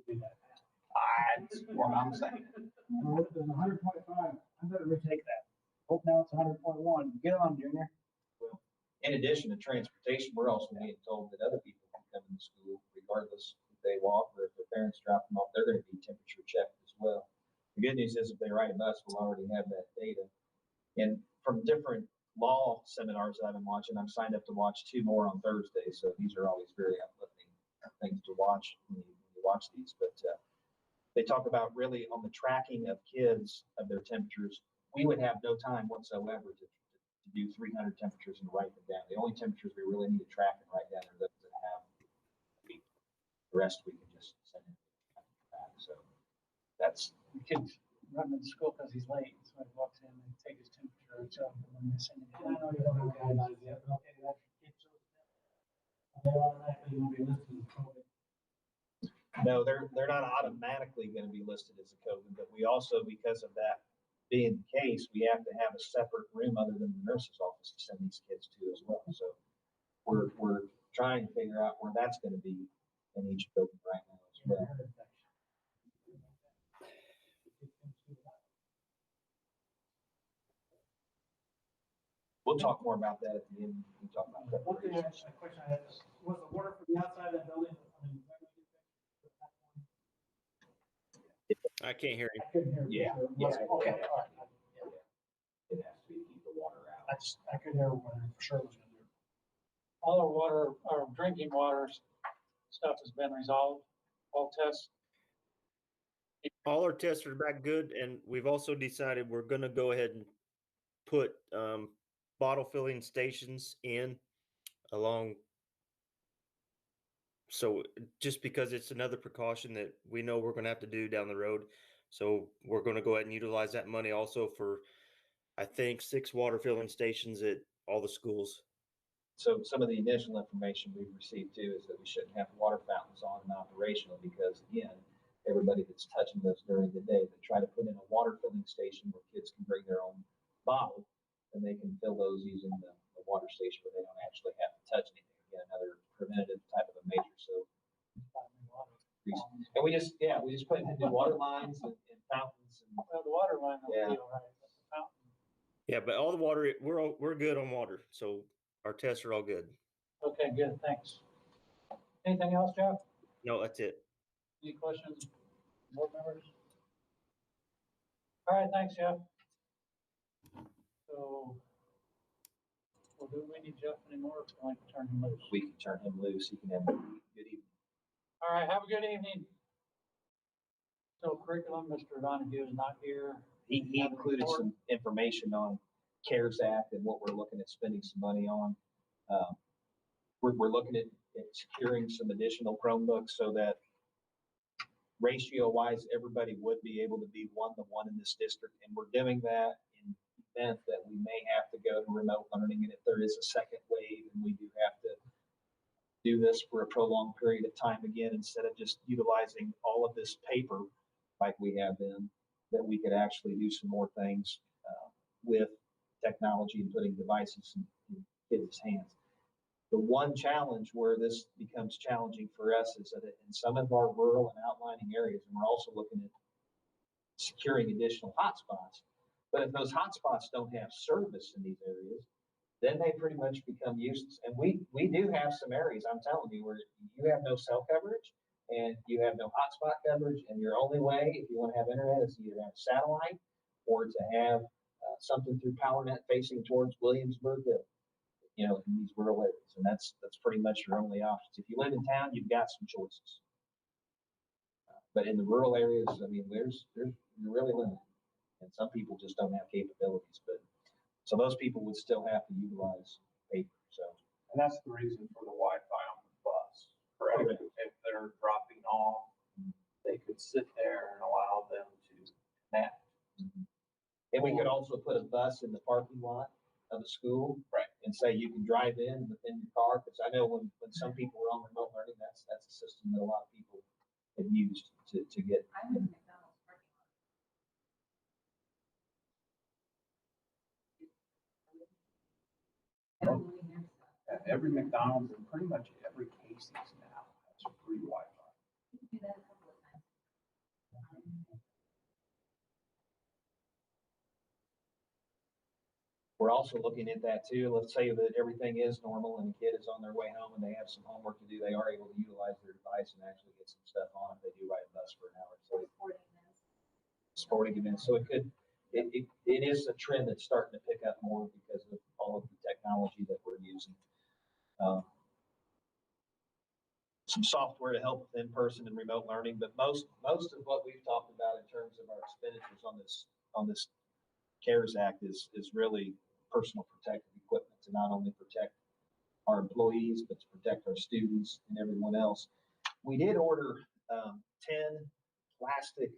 That's what I'm saying. Well, it was 100.5. I better retake that. Hope now it's 100.1. Get on, Junior. In addition to transportation, we're also being told that other people can come into school regardless if they walk or if their parents drop them off, they're gonna be temperature checked as well. The good news is if they ride a bus, we'll already have that data. And from different law seminars that I've been watching, I'm signed up to watch 2 more on Thursday. So these are always very uplifting things to watch when you watch these. But they talk about really on the tracking of kids of their temperatures. We would have no time whatsoever to do 300 temperatures and write them down. The only temperatures we really need to track and write down are those that have a week. The rest we can just send in. So that's The kid's running to school because he's late, so he walks in and take his temperature and stuff, and then they send it And I in. know you don't have guidelines yet, but okay, that keeps those. They automatically gonna be listed as COVID. no, they're not automatically going to be listed as a COVID, but we also, because of that being the case, we have to have a separate room other than the nurse's office to send these kids to as well. So we're trying to figure out where that's going to be in each building right now as well. We'll talk more about that at the end. We talk about One thing, preparation. a question I had is, was the water from the outside of that building, I mean, when we get back to that point? I can't hear you. I couldn't hear. Yeah, you. yeah, Okay, yeah. all right. It has to be keep the water out. I couldn't hear what for sure was gonna do. All our water, our drinking water stuff has been resolved, all tests. All our tests are back good, and we've also decided we're going to go ahead and put bottle filling stations in along. So just because it's another precaution that we know we're going to have to do down the road. So we're going to go ahead and utilize that money also for, I think, 6 water filling stations at all the schools. So some of the initial information we've received too is that we shouldn't have water fountains on and operational because again, everybody that's touching those during the day, they try to put in a water filling station where kids can bring their own bottle and they can fill those using the water station where they don't actually have to touch anything. Again, another preventative type of a measure. So, and we just put in new water lines and fountains and Well, the water line will Yeah. be all right, but the fountain. Yeah, but all the water, we're good on water. So our tests are all good. Okay, good, thanks. Anything else, Jeff? No, that's it. Any questions, board members? All right, thanks, Jeff. So, well, do we need Jeff anymore, or can I turn him loose? we can turn him loose. He can have a good evening. All right, have a good evening. So curriculum, Mr. Donahue is not here. He included some information on CARES Act and what we're looking at spending some money on. We're looking at securing some additional Chromebooks so that ratio wise, everybody would be able to be 1-to-1 in this district. And we're doing that in the event that we may have to go to remote learning. And if there is a second wave and we do have to do this for a prolonged period of time again, instead of just utilizing all of this paper like we have been, that we could actually do some more things with technology and putting devices in kids' hands. The one challenge where this becomes challenging for us is that in some of our rural and outlying areas, and we're also looking at securing additional hotspots, but if those hotspots don't have service in these areas, then they pretty much become useless. And we do have some areas, I'm telling you, where you have no cell coverage and you have no hotspot coverage, and your only way, if you want to have internet, is to either have satellite or to have something through PowerNet facing towards Williamsburg Hill, you know, in these rural areas. And that's pretty much your only options. If you live in town, you've got some choices. But in the rural areas, I mean, you're really limited. And some people just don't have capabilities, but, so those people would still have to utilize paper, so. And that's the reason for the Wi-Fi on the bus, correct? Correct. If they're dropping off, they could sit there and allow them to connect. And we could also put a bus in the parking lot of the school. Right. And say you can drive in within your car, because I know when some people were on remote learning, that's a system that a lot of people have used to get. I was in McDonald's parking lot. Downloading their stuff. Every McDonald's and pretty much every Casey's now has free Wi-Fi. You can do that a couple of times. We're also looking at that too. Let's say that everything is normal and the kid is on their way home and they have some homework to do. They are able to utilize their device and actually get some stuff on if they do ride a bus for an hour. So sporting events. So it is a trend that's starting to pick up more because of all of the technology that we're using. Some software to help with in-person and remote learning, but most of what we've talked about in terms of our expenditures on this CARES Act is really personal protective equipment to not only protect our employees, but to protect our students and everyone else. We did order 10 plastic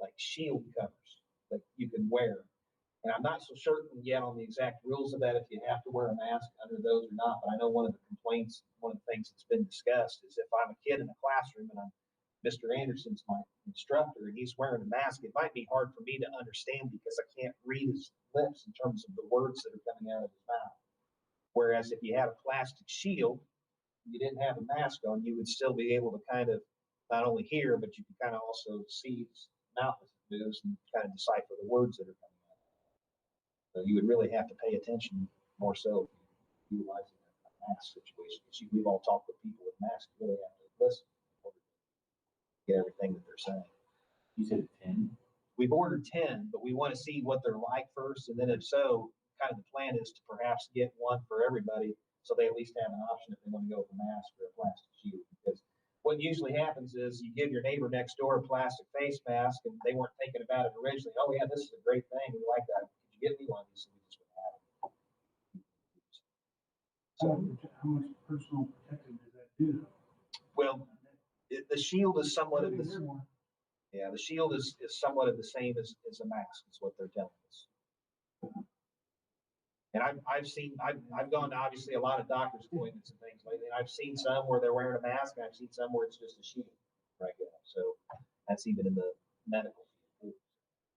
like shield covers that you can wear. And I'm not so certain yet on the exact rules of that, if you have to wear a mask under those or not. But I know one of the complaints, one of the things that's been discussed is if I'm a kid in a classroom and Mr. Anderson's my instructor and he's wearing a mask, it might be hard for me to understand because I can't read his lips in terms of the words that are coming out of his mouth. Whereas if you had a plastic shield, you didn't have a mask on, you would still be able to kind of not only hear, but you can kind of also see his mouth as it moves and kind of decipher the words that are coming out. So you would really have to pay attention more so if you're utilizing a mask situation. Because we've all talked with people with masks, you really have to listen in order to get everything that they're saying. You said 10? We've ordered 10, but we want to see what they're like first. And then if so, kind of the plan is to perhaps get one for everybody so they at least have an option if they want to go with a mask or a plastic shield. Because what usually happens is you give your neighbor next door a plastic face mask and they weren't thinking about it originally. Oh yeah, this is a great thing. We like that. Could you get me one of these? So we just would have it. So, How much personal protective does that do? well, the shield is somewhat of the shield is somewhat of the same as a mask, is what they're telling us. And I've gone to obviously a lot of doctor's appointments and things lately. And I've seen some where they're wearing a mask, and I've seen some where it's just a shield right now. So that's even in the medical field.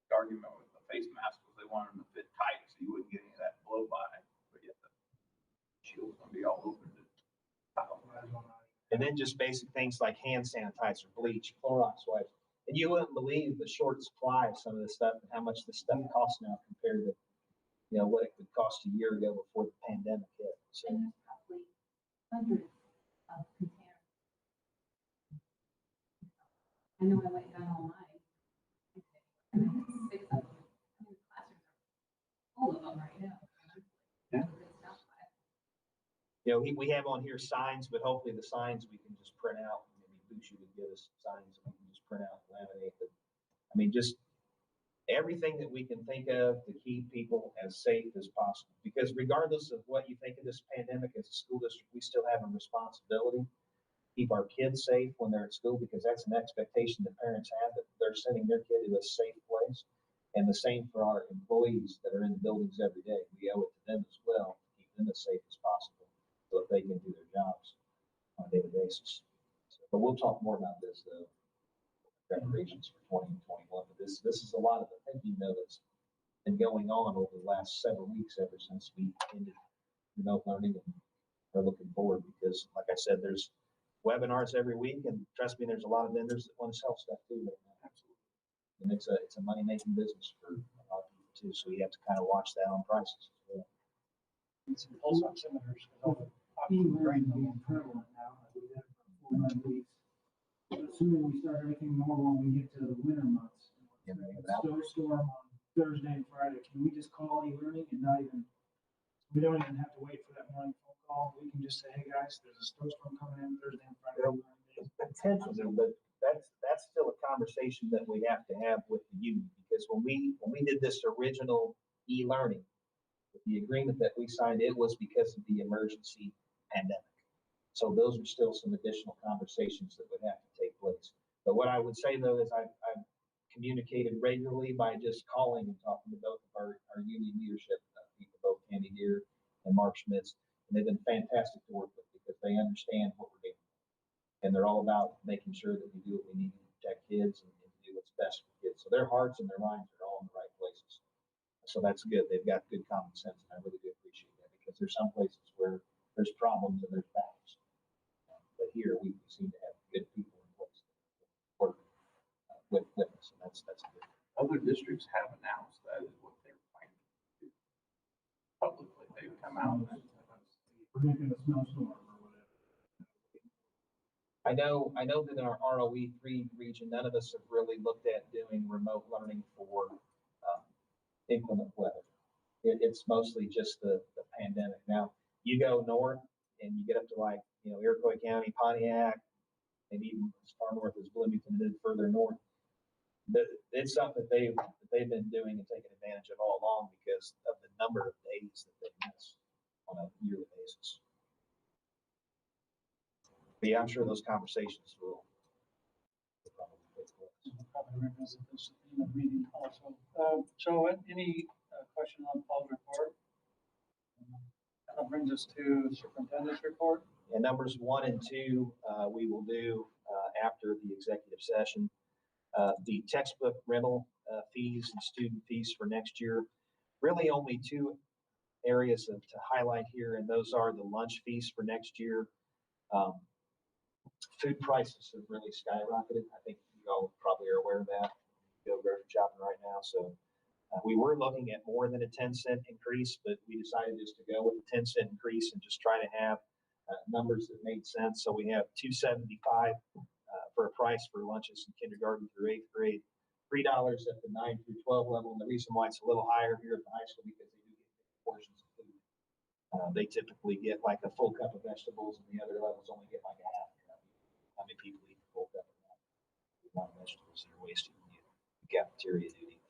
The argument with the face mask was they wanted them to fit tight so you wouldn't get any of that blow by, but yet the shield's gonna be all over the tile. And then just basic things like hand sanitizer, bleach, Clorox wipes. And you wouldn't believe the short supply of some of this stuff and how much this stuff costs now compared to, what it could cost a year ago before the pandemic hit. So. And there's probably hundreds of containers. I know I went and got all mine. And I had 6 of them. I mean, the classrooms are full of them right now. Yeah. We have on here signs, but hopefully the signs we can just print out. Maybe Bushi would give us signs that we can just print out and laminate. But I mean, just everything that we can think of to keep people as safe as possible. Because regardless of what you think of this pandemic as a school district, we still have a responsibility to keep our kids safe when they're at school, because that's an expectation that parents have, that they're sending their kid to a safe place. And the same for our employees that are in the buildings every day. We owe it to them as well to keep them as safe as possible so that they can do their jobs on a daily basis. But we'll talk more about this, though, preparations for 20 and 21. But this is a lot of the thinking, though, that's been going on over the last several weeks ever since we ended remote learning, and are looking forward because, like I said, there's webinars every week, and trust me, there's a lot of vendors that want to sell stuff too right now. Absolutely. And it's a money-making business for a lot of people too, so you have to kind of watch that on prices as well. Some pulse oximeters. E-learning being prevalent now, like we had for 4 weeks. Assuming we start everything normal when we get to the winter months. Snowstorm on Thursday and Friday, can we just call e-learning and we don't even have to wait for that morning phone call? We can just say, hey guys, there's a snowstorm coming in Thursday and Friday. Potentially, but that's still a conversation that we have to have with the union, because because when we did this original e-learning, the agreement that we signed, it was because of the emergency pandemic. So those are still some additional conversations that would have to take place. But what I would say though is I've communicated regularly by just calling and talking to both of our union leadership people, both Candy Deere and Mark Schmitz, and they've been fantastic to work with because they understand what we're doing. And they're all about making sure that we do what we need to protect kids and do what's best for kids. So their hearts and their minds are all in the right places. So that's good. They've got good common sense, and I really do appreciate that because there's some places where there's problems and there's battles. But here we seem to have good people in place that work with us, and that's good. Other districts have announced that is what they're planning to do. Publicly, they've come out. Predicting a snowstorm or whatever. I know that in our ROE3 region, none of us have really looked at doing remote learning for inclement weather. It's mostly just the pandemic. Now, you go north and you get up to like, Iroquois County, Pontiac, maybe even as far north as Bloomington and then further north. It's something that they've been doing and taking advantage of all along because of the number of days that they miss on a yearly basis. But yeah, I'm sure those conversations will probably take place. We'll probably revisit this in the meeting also. So any question on Paul's report? That brings us to superintendent's report. And numbers 1 and 2, we will do after the executive session. The textbook rental fees and student fees for next year, really only 2 areas to highlight here, and those are the lunch fees for next year. Food prices have really skyrocketed. I think you all probably are aware of that. You go grocery shopping right now, so we were looking at more than a 10-cent increase, but we decided just to go with a 10-cent increase and just try to have numbers that made sense. So we have $2.75 for a price for lunches in kindergarten through 8th grade, $3 at the 9 through 12 level. And the reason why it's a little higher here at the high school because they do get big portions of food. They typically get like a full cup of vegetables, and the other levels only get like a half cup. How many people eat the full cup of that? A lot of vegetables that are wasted in the cafeteria duty.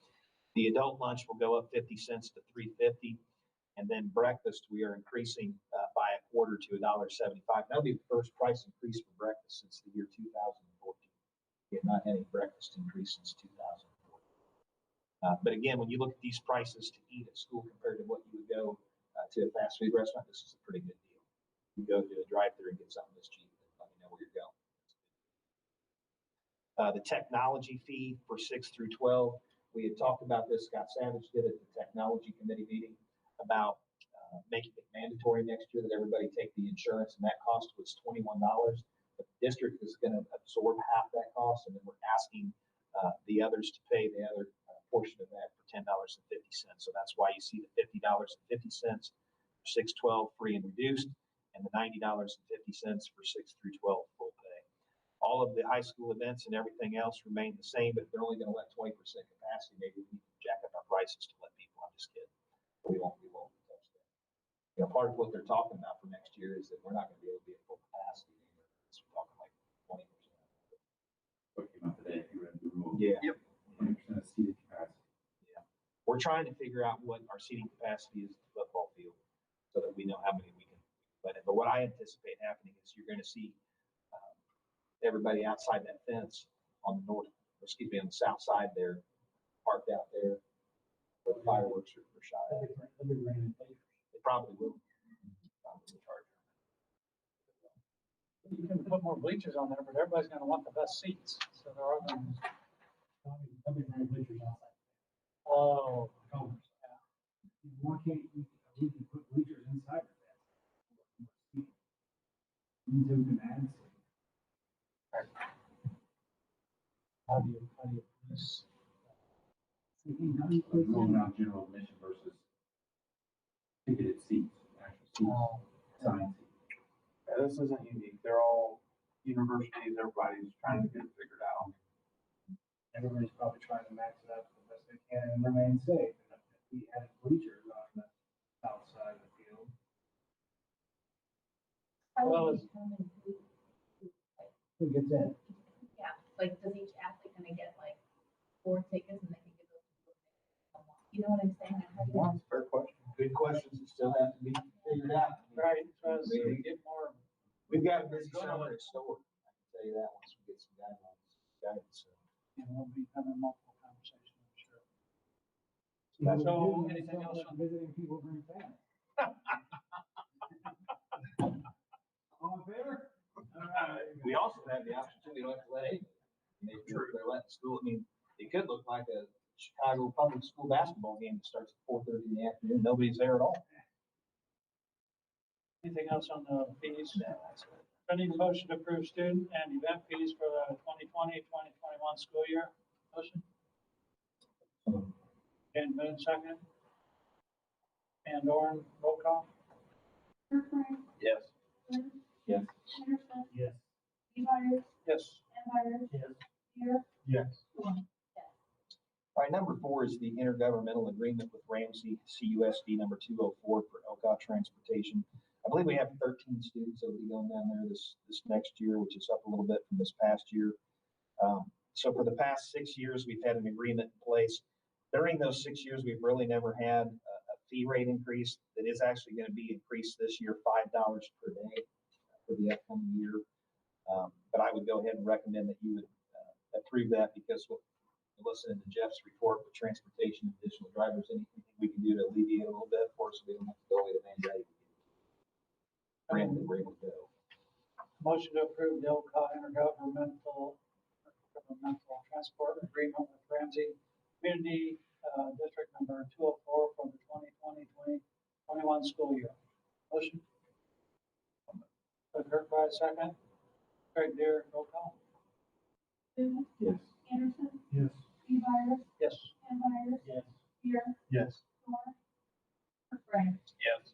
The adult lunch will go up 50 cents to $3.50. And then breakfast, we are increasing by a quarter to $1.75. That'll be the first price increase for breakfast since the year 2014. We have not had any breakfast increase since 2014. But again, when you look at these prices to eat at school compared to what you would go to a fast food restaurant, this is a pretty good deal. You go to a drive-thru and get something this cheap, and let me know where you're going. The technology fee for 6 through 12, we had talked about this. Scott Savage did at the technology committee meeting about making it mandatory next year that everybody take the insurance, and that cost was $21. But the district is going to absorb half that cost, and then we're asking the others to pay the other portion of that for $10.50. So that's why you see the $50.50 for 6-12 free and reduced, and the $90.50 for 6 through 12 full pay. All of the high school events and everything else remain the same, but if they're only going to let 20% capacity, maybe we need to jack up our prices to let people. I'm just kidding. We won't touch that. Part of what they're talking about for next year is that we're not going to be able to be at full capacity anymore. So we're talking like 20%. What came out today, if you read the rules. Yeah. Yep. 20% seated capacity. Yeah. We're trying to figure out what our seating capacity is at the football field so that we know how many we can let in. But what I anticipate happening is you're going to see everybody outside that fence on the on the south side there, parked out there where the fireworks are shot at. They probably will. Probably charge them. You can put more bleachers on there, but everybody's gonna want the best seats, so there are gonna. Oh. Why can't we can put bleachers inside of that? Means we can add some. How do you police? Rolling out general admission versus ticketed seats, actual seats, assigned seats. Yeah, this isn't unique. They're all universities. Everybody's trying to get it figured out. Everybody's probably trying to max it out the best they can and remain safe. And if we had bleachers on the south side of the field. Well, Who gets in? Yeah, like, does each athlete gonna get like 4 tickets and they can give those to You know what I'm saying? How do you- Well, it's a fair question. Good questions that still have to be figured out. Right, so as we get more, We've got a busy summer at store. I can tell you that once we get some guidance. you know, we'll be having multiple conversations, I'm sure. That's- So anything else on Visiting people bring family. All in favor? We also have the option too, we don't have to let anybody. Maybe if they're letting school, I mean, it could look like a Chicago public school basketball game that starts at 4:30 in the afternoon. Nobody's there at all. Anything else on the fees? I need a motion to approve student and event fees for the 2020-2021 school year. Motion? And Moon second. And Orin, roll call? Kirkbride, Yes. Lynn, Yes. Anderson, Yes. Levi, Yes. Ambire, Yes. Beer, Yes. Storm. All right, number 4 is the intergovernmental agreement with Ramsey CUSD number 204 for LCOT transportation. I believe we have 13 students that will be going down there this next year, which is up a little bit from this past year. So for the past 6 years, we've had an agreement in place. During those 6 years, we've really never had a fee rate increase. That is actually going to be increased this year, $5 per day for the upcoming year. But I would go ahead and recommend that you would approve that because with listening to Jeff's report with transportation, additional drivers, anything we can do to alleviate a little bit for us, so we don't have to go away to Van Dyke. Brandon, we're able to go. Motion to approve the OCA intergovernmental transport agreement with Ramsey Community District number 204 for the 2020-2021 school year. Motion? Kirkbride, second. Craig Deere, roll call? Lynn, Yes. Anderson, Yes. Levi, Yes. Ambire, Yes. Beer, Yes. Storm. Kirkbride. Yes.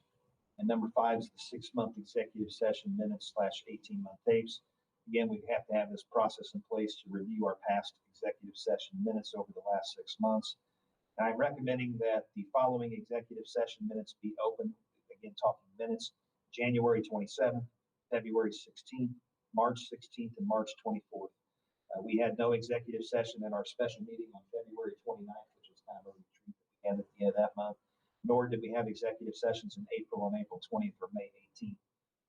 And number 5 is the 6-month executive session minutes / 18-month tapes. Again, we have to have this process in place to review our past executive session minutes over the last 6 months. And I'm recommending that the following executive session minutes be open, again, talking minutes, January 27th, February 16th, March 16th, and March 24th. We had no executive session in our special meeting on February 29th, which was kind of a retreat that we had at the end of that month, nor did we have executive sessions in April on April 20th or May 18th.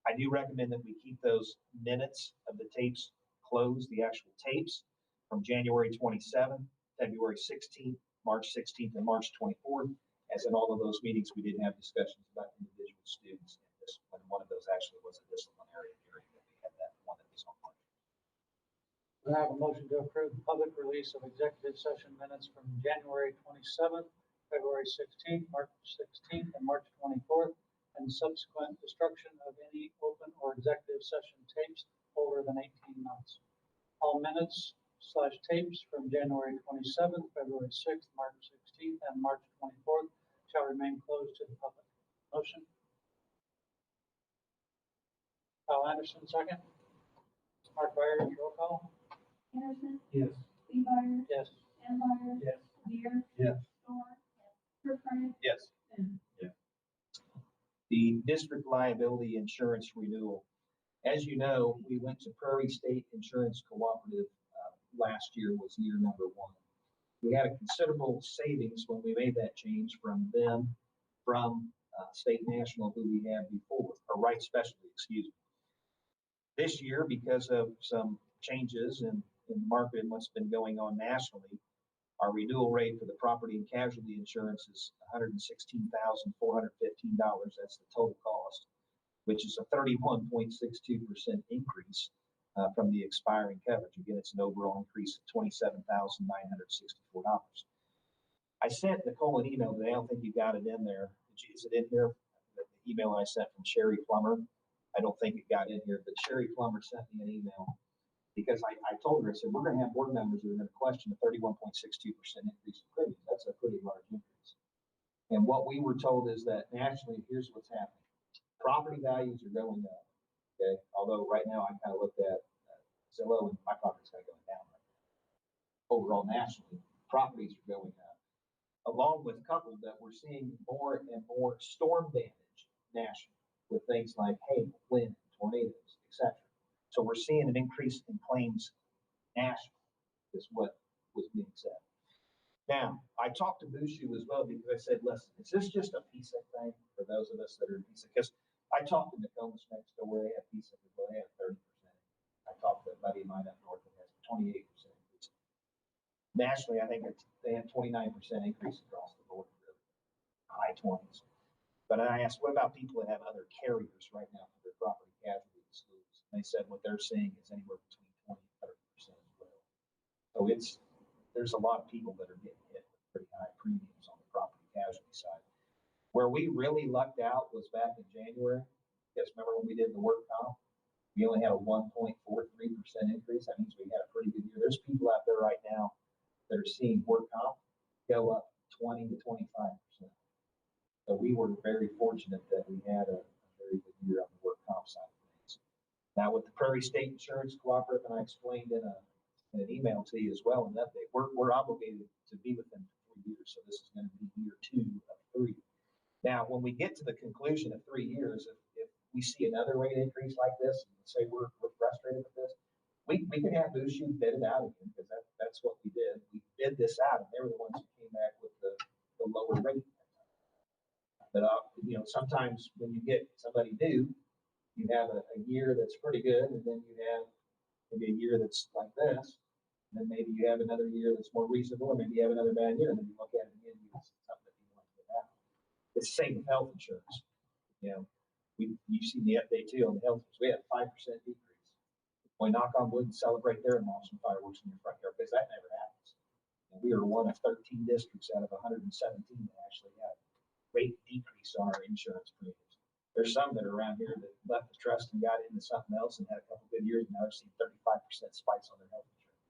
I do recommend that we keep those minutes of the tapes closed, the actual tapes, from January 27th, February 16th, March 16th, and March 24th. As in all of those meetings, we did have discussions about individual students, and this one of those actually was a disciplinary hearing that we had that one that was on March. We have a motion to approve the public release of executive session minutes from January 27th, February 16th, March 16th, and March 24th, and subsequent destruction of any open or executive session tapes older than 18 months. All minutes / tapes from January 27th, February 6th, March 16th, and March 24th shall remain closed to the public. Motion? Kyle Anderson, second. Mark Byers, roll call? Anderson, Yes. Levi, Yes. Ambire, Yes. Beer, Yes. Storm. Kirkbride, Yes. Lynn. The district liability insurance renewal. As you know, we went to Prairie State Insurance Cooperative last year was year number 1. We had a considerable savings when we made that change from them, from State National, who we had before, or Wright Specialty, excuse me. This year, because of some changes in the market and what's been going on nationally, our renewal rate for the property and casualty insurance is $116,415. That's the total cost, which is a 31.62% increase from the expiring coverage. Again, it's an overall increase of $27,964. I sent Nicole an email today. I don't think you got it in there. Is it in here? The email I sent from Sherry Plummer. I don't think it got in here, but Sherry Plummer sent me an email because I told her, I said, we're going to have board members that are going to question the 31.62% increase in premiums. That's a pretty large increase. And what we were told is that nationally, here's what's happening. Property values are going up. Okay. Although right now I kind of looked at Zillow and my property's kind of going down right now. Overall, nationally, properties are going up. Along with coupled that we're seeing more and more storm damage nationally with things like hail, wind, tornadoes, etc. So we're seeing an increase in claims nationally is what was being said. Now, I talked to Bushu as well because I said, listen, is this just a PISA thing for those of us that are in PISA? Because I talked to Nokomis next door where they have PISA, well, they have 30%. I talked to a buddy of mine up north that has 28% increase. Nationally, I think they have 29% increase across the board, really, high 20s. But I asked, what about people that have other carriers right now for their property casualty schools? And they said what they're seeing is anywhere between 20 and 30% as well. So there's a lot of people that are getting hit with pretty high premiums on the property casualty side. Where we really lucked out was back in January. Because remember when we did the work comp, we only had a 1.43% increase. That means we had a pretty good year. There's people out there right now that are seeing work comp go up 20 to 25%. So we were very fortunate that we had a very good year on the work comp side of things. Now with the Prairie State Insurance Cooperative, and I explained in an email to you as well, an update, we're obligated to be with them for 3 years. So this is going to be year 2 of 3. Now, when we get to the conclusion of 3 years, if we see another rate increase like this, and say we're frustrated with this, we can have Bushu bid it out again because that's what we did. We bid this out, and they were the ones who came back with the lower rate. But sometimes when you get somebody new, you have a year that's pretty good, and then you have maybe a year that's like this, and then maybe you have another year that's more reasonable, or maybe you have another bad year, and then you look at it again, you see something that you want to get out. It's the same with health insurance. You've seen the update too on the health insurance. We had a 5% decrease. We knock on wood and celebrate there and launch some fireworks in your front yard because that never happens. And we are one of 13 districts out of 117 that actually have rate decrease on our insurance premiums. There's some that are around here that left the trust and got into something else and had a couple good years, and now they're seeing 35% spikes on their health insurance.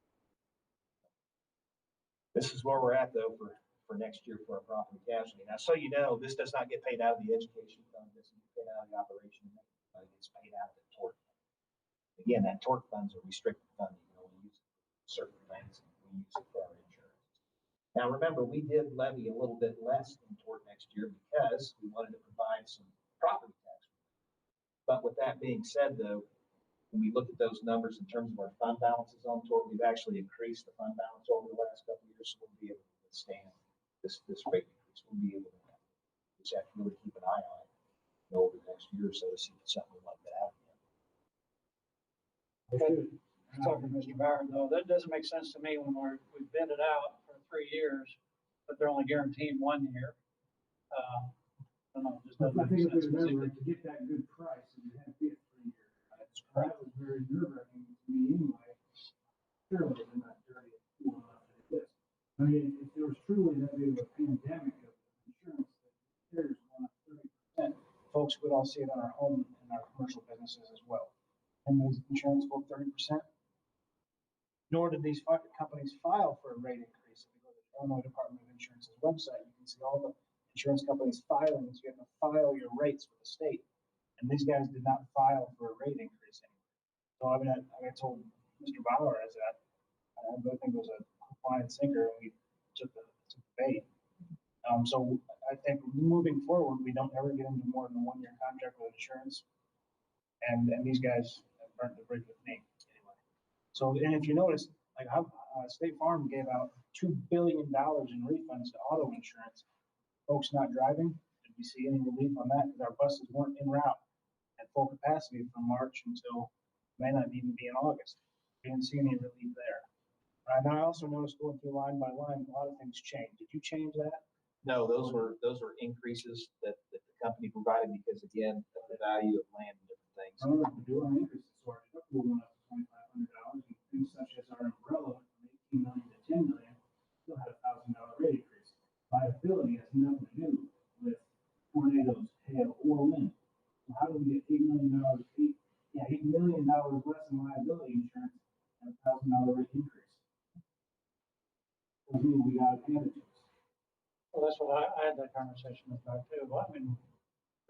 This is where we're at though for next year for our property casualty. Now, so you know, this does not get paid out of the education fund. This gets paid out of the operation. It gets paid out of the tort fund. Again, that tort fund's a restricted fund. You can only use it for certain things, and we use it for our insurance. Now, remember, we did levy a little bit less in tort next year because we wanted to provide some property tax. But with that being said, though, when we look at those numbers in terms of our fund balances on tort, we've actually increased the fund balance over the last couple of years, so we'll be able to withstand this rate increase. We'll be able to just have to really keep an eye on it over the next year or so to see if it's something like that again. Talking to Mr. Bauer, though, that doesn't make sense to me when we bid it out for 3 years, but they're only guaranteeing 1 year. I don't know, just doesn't I make think if sense. we remember, to get that good price, you had to be at 3 years. That's correct. That was very nerve-wracking to me anyway. Surely they're not dirty enough like this. I mean, if there was truly that big of a pandemic of insurance, that carriers going up 30%. Folks would all see it on our home and our commercial businesses as well. And those insurance go up 30%. Nor did these companies file for a rate increase. If you go to the Illinois Department of Insurance's website, you can see all the insurance companies filings. You have to file your rates with the state. And these guys did not file for a rate increase anyway. So I mean, I told Mr. Bauer as that, I think it was a line and sinker, and we took the bait. So I think moving forward, we don't ever get into more than a 1-year contract with insurance. And these guys have burnt the bridge with me anyway. So, and if you notice, like State Farm gave out $2 billion in refunds to auto insurance. Folks not driving, did we see any relief on that? Because our buses weren't en route at full capacity from March until may not even be in August. We didn't see any relief there. And I also noticed going through line by line, a lot of things changed. Did you change that? No, those were increases that the company provided because again, of the value of land and different things. I don't know if we do an increase, so our deductible went up to $2,500, and things such as our umbrella from 18 million to 10 million still had a $1,000 rate increase. Liability has nothing to do with tornadoes, hail, or wind. So how do we get $8 million less in liability insurance and a $1,000 rate increase? Doesn't mean we got advantages. Well, that's what I had that conversation with Doug too. Well, I mean,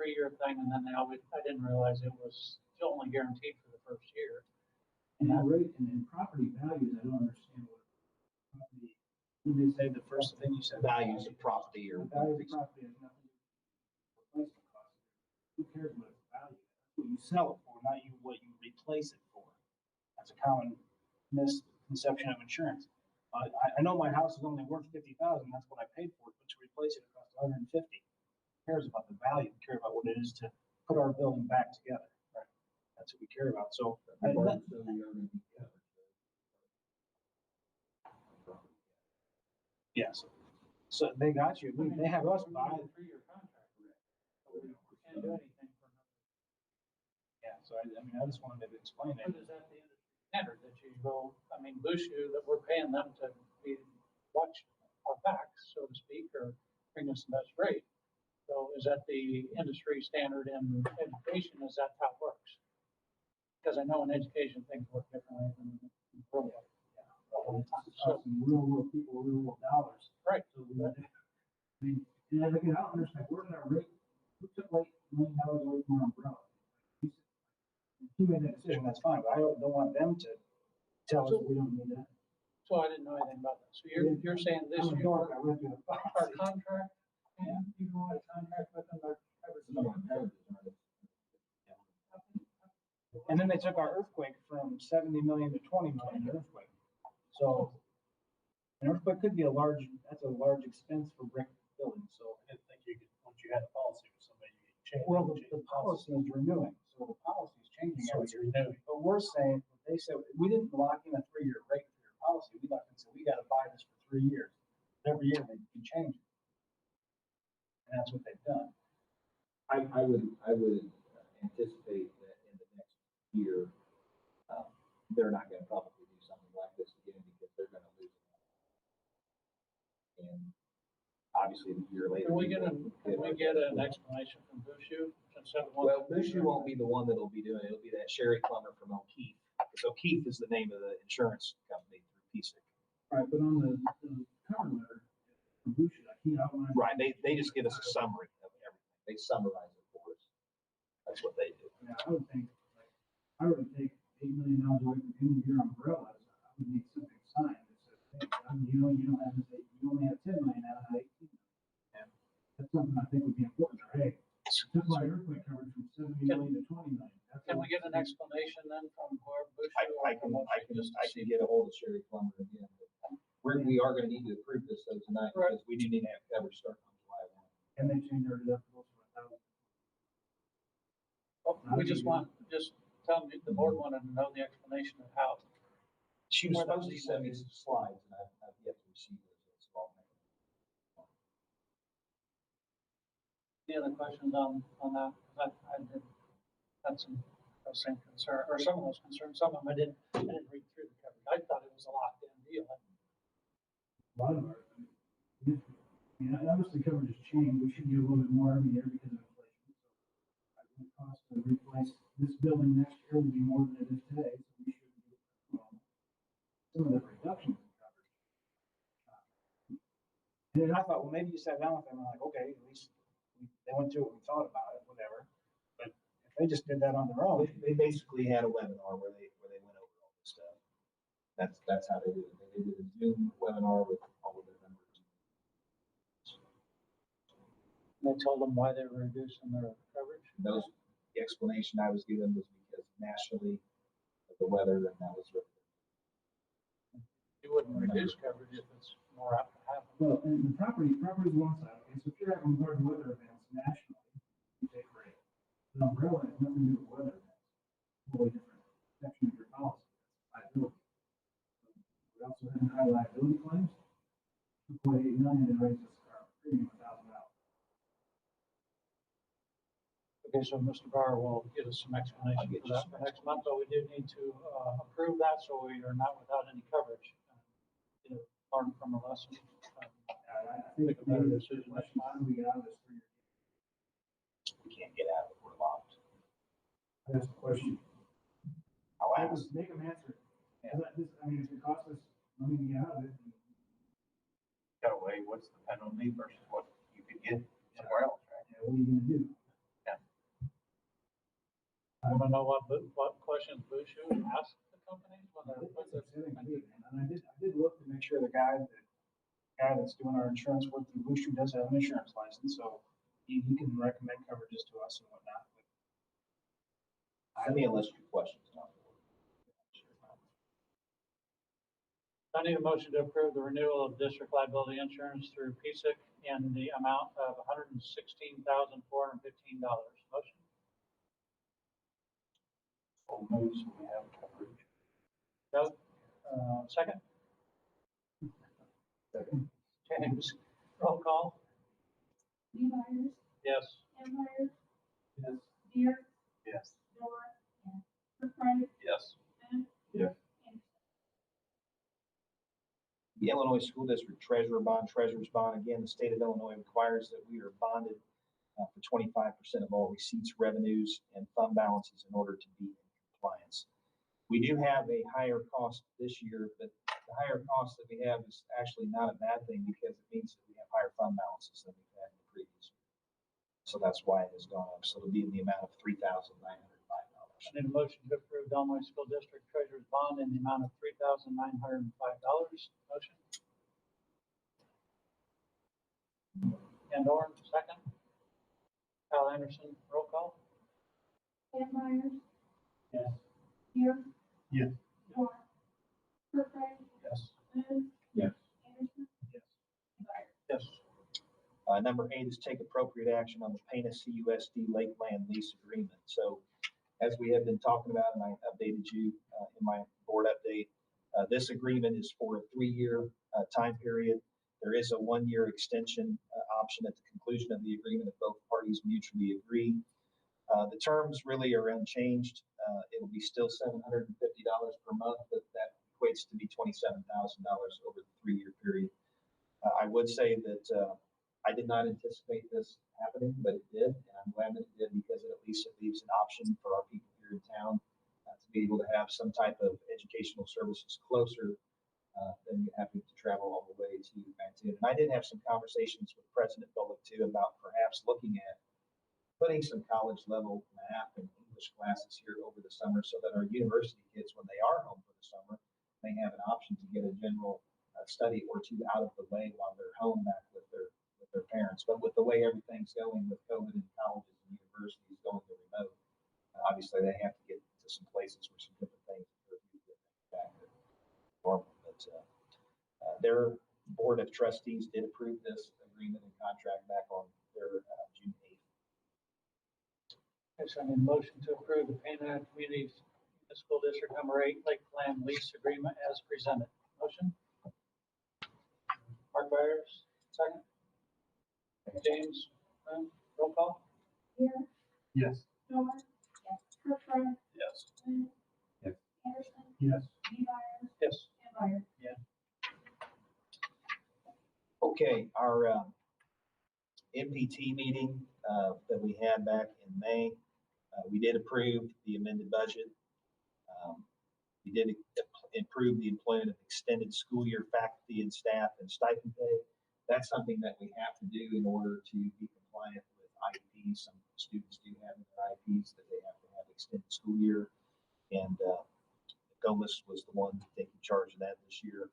3-year thing, and then I didn't realize it was still only guaranteed for the first year. And that rate and property values, I don't understand what property, when they say the first thing you said. Values of property or The value of property has nothing to do with replacement cost. Who cares what it's valued at? That's what you sell it for, not what you replace it for. That's a common misconception of insurance. I know my house is only worth 50,000, that's what I paid for it, but to replace it, it cost 150. Who cares about the value, we care about what it is to put our building back together. Right. That's what we care about, so. Yes, so they got you, they have us buy. A 3-year contract. So we can't do anything for another. Yeah, so I mean, I just wanted to explain it. But is that the industry standard that you go, I mean, Bushu, that we're paying them to be, watch our backs, so to speak, or bring us the best rate? So is that the industry standard in education? Is that how it works? Because I know in education, things work differently than in rural. All the time. So, Some real world people, real world dollars. right. So we, I mean, and again, I don't understand, where did our rate, who took like $1 million away from our umbrella? You made that decision, that's fine, but I don't want them to tell us we don't need that. So I didn't know anything about that. So you're saying this I'm a year, dork, I read through the our policy. contract, and you know, our contract with them, our coverage. And then they took our earthquake from 70 million to 20 million earthquake. So an earthquake could be that's a large expense for brick buildings, so. I didn't think you could, once you had a policy with somebody, you could change. Well, the policy is renewing, so the policy is changing So every it's year. renewing. But we're saying, they said, we didn't lock in a 3-year rate for your policy, we locked in, so we gotta buy this for 3 years. Every year they can change it. And that's what they've done. I would anticipate that in the next year, they're not gonna probably do something like this again because they're gonna lose it. And obviously the year later. Can we get an explanation from Bushu instead of one? Well, Bushu won't be the one that'll be doing it. It'll be that Sherry Plummer from O'Keefe. Because O'Keefe is the name of the insurance company through PSIC. Right, but on the cover letter, from Bushu, like he outlined. Right, they just give us a summary of everything. They summarize it for us. That's what they do. Yeah, I would think, like, I would take $8 million away from any of your umbrellas, I would need something signed that says, hey, you know, you don't have this, you only have 10 million out of 18 million. And that's something I think would be important, or hey, took my earthquake coverage from 70 million to 20 million. Can we get an explanation then from whoever Bushu? I can get a hold of Sherry Plummer again. We are gonna need to approve this though tonight because we do need to have coverage starting on July 1. And they changed our deductibles from 1,000. We just tell me, the board wanted to know the explanation of how. She was supposed to send me some slides and I've yet to receive those. So Any other questions on that? I did, had some, those same concern, or some of those concerns, some of them I didn't read through the coverage. I thought it was a locked in deal. A lot of our, I mean, obviously coverage has changed, we should get a little bit more every year because of inflation. So the cost to replace this building next year will be more than it is today, so we should get some of the reductions in coverage. And then I thought, well, maybe you sat down with them and like, okay, at least they went through it, we thought about it, whatever. But if they just did that on their own. they basically had a webinar where they went over all this stuff. That's how they did it. They did a Zoom webinar with all of their members. They told them why they were reducing their coverage. The explanation I was given was because nationally of the weather, and that was really. You wouldn't reduce coverage if it's more apt to happen. Well, and the property is one side, okay, so if you're having large weather events nationally, you take rate. The umbrella has nothing to do with weather events, totally different section of your policy, liability. We also have high liability claims, 2.8 million, it raises our premium $1,000. Okay, so Mr. Barr will give us some explanation for that for next month, but we do need to approve that, so we are not without any coverage. Learn from a lesson. I think maybe there's a question, how do we get out of this 3 year? We can't get out of it. We're locked. That's the question. I'll ask. Make them answer. Yeah. I mean, if it costs us money to get out of it, Got away, what's the penalty versus what you could get somewhere else, right? yeah, what are you gonna do? I want to know what questions Bushu asked the companies when they're. And I did look to make sure the guy that's doing our insurance work through Bushu does have an insurance license, so he can recommend coverages to us and whatnot. Send me a list of your questions. I need a motion to approve the renewal of district liability insurance through PSIC in the amount of $116,415. Motion? So moves, we have coverage. Doug, second? Second. James, roll call? Lee Myers, Yes. Empire, Yes. Beer, Yes. Miller, Kirkbride, Yes. and Yes. Anderson. The Illinois School District Treasurer Bond, Treasurer's Bond, again, the state of Illinois requires that we are bonded for 25% of all receipts, revenues, and fund balances in order to be in compliance. We do have a higher cost this year, but the higher cost that we have is actually not a bad thing because it means that we have higher fund balances than we've had in the previous year. So that's why it has gone up. So it'll be in the amount of $3,905. I need a motion to approve the Illinois School District Treasurer's Bond in the amount of $3,905. Motion? And Orr, second. Kyle Anderson, roll call? Ed Myers, Yes. Beer. Yes. Miller, Kirkbride, Yes. and Yes. Anderson. Yes. Empire. Yes. Number 8 is take appropriate action on the Pana CUSD Lakeland lease agreement. So as we have been talking about, and I updated you in my board update, this agreement is for a 3-year time period. There is a 1-year extension option at the conclusion of the agreement if both parties mutually agree. The terms really are unchanged. It'll be still $750 per month, but that equates to be $27,000 over the 3-year period. I would say that I did not anticipate this happening, but it did, and I'm glad that it did because it leaves an option for our people here in town to be able to have some type of educational services closer than you having to travel all the way to Manhattan. And I did have some conversations with President Bullock too about perhaps looking at putting some college level math and English classes here over the summer so that our university kids, when they are home for the summer, may have an option to get a general study or two out of the way while they're home back with their parents. But with the way everything's going with COVID and colleges and universities going to remote, obviously they have to get to some places where some different things are back to normal. But their board of trustees did approve this agreement and contract back on their June 8th. Okay, so I need a motion to approve the Pana Community School District Number 8 Lakeland Lease Agreement as presented. Motion? Mark Byers, second. James, roll call? Beer, Yes. Miller, Kirkbride, Yes. and Yes. Anderson. Yes. Lee Myers, Yes. Empire. Okay, our MPT meeting that we had back in May, we did approve the amended budget. We did improve the employment of extended school year faculty and staff and stipend pay. That's something that we have to do in order to be compliant with IEPs. Some students do have in their IEPs that they have to have extended school year. And GOMIS was the one taking charge of that this year.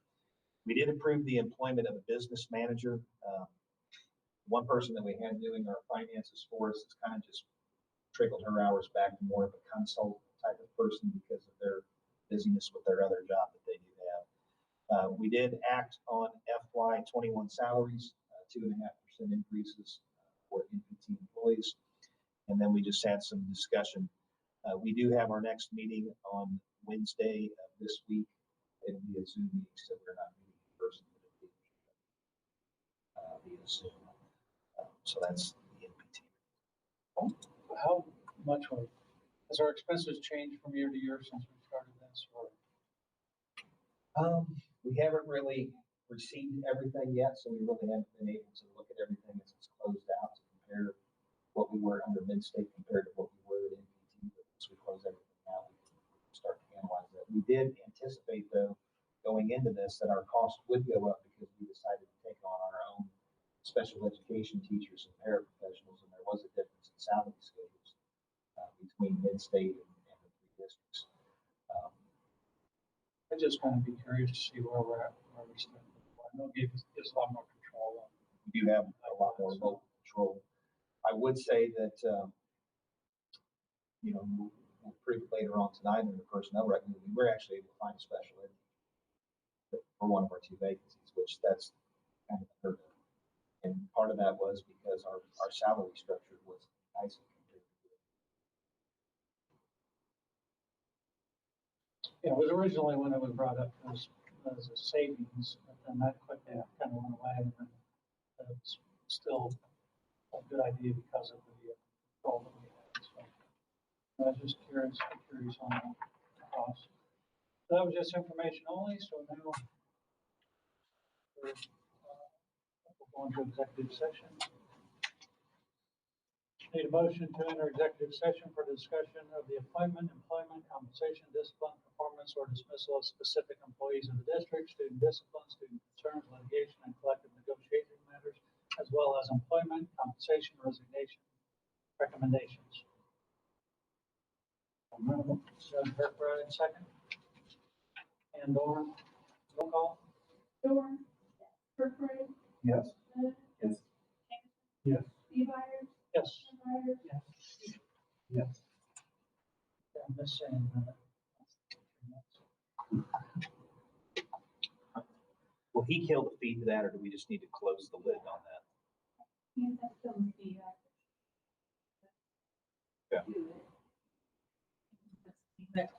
We did approve the employment of a business manager. One person that we had doing our finances for us has kind of just trickled her hours back to more of a consult type of person because of their busyness with their other job that they do have. We did act on FY21 salaries, 2.5% increases for MPT employees. And then we just had some discussion. We do have our next meeting on Wednesday of this week. It'll be a Zoom meeting, so we're not meeting in person, but it'll be via Zoom. So that's the MPT. How much has our expenses changed from year to year since we started this? Or We haven't really received everything yet, so we really haven't been able to look at everything as it's closed out to compare what we were under Mid-State compared to what we were at MPT. But once we close everything out, we can start to analyze that. We did anticipate, though, going into this, that our cost would go up because we decided to take on our own special education teachers and paraprofessionals, and there was a difference in salary schedules between Mid-State and the 3 districts. I just kind of be curious to see where we're at, where we're standing. I know it gives us a lot more control. We do have a lot more local control. I would say that, we'll prove later on tonight in the personnel recommendation, we were actually able to find a special ed for one of our two vacancies, which that's kind of unheard of. And part of that was because our salary structure was nice compared to Yeah, it was originally when it was brought up as a savings, but then that quickly kind of went away, and then it's still a good idea because of the goal that we had. So I was just curious on the cost. So that was just information only, so now we'll go into executive session. Need a motion to enter executive session for discussion of the appointment, employment, compensation, discipline, performance, or dismissal of specific employees of the district, student discipline, student concerns, litigation, and collective negotiation matters, as well as employment, compensation, resignation, recommendations. Doug Kirkbride, second. And Dorn, roll call. Dorn. Kirkbride. Yes. Hood. Yes. Yes. Steve Byers. Yes. Byers. Yes. Yeah, I'm just saying. Will he kill the feed to that, or do we just need to close the lid on that? Yes, that's still Steve. Yeah. Do it.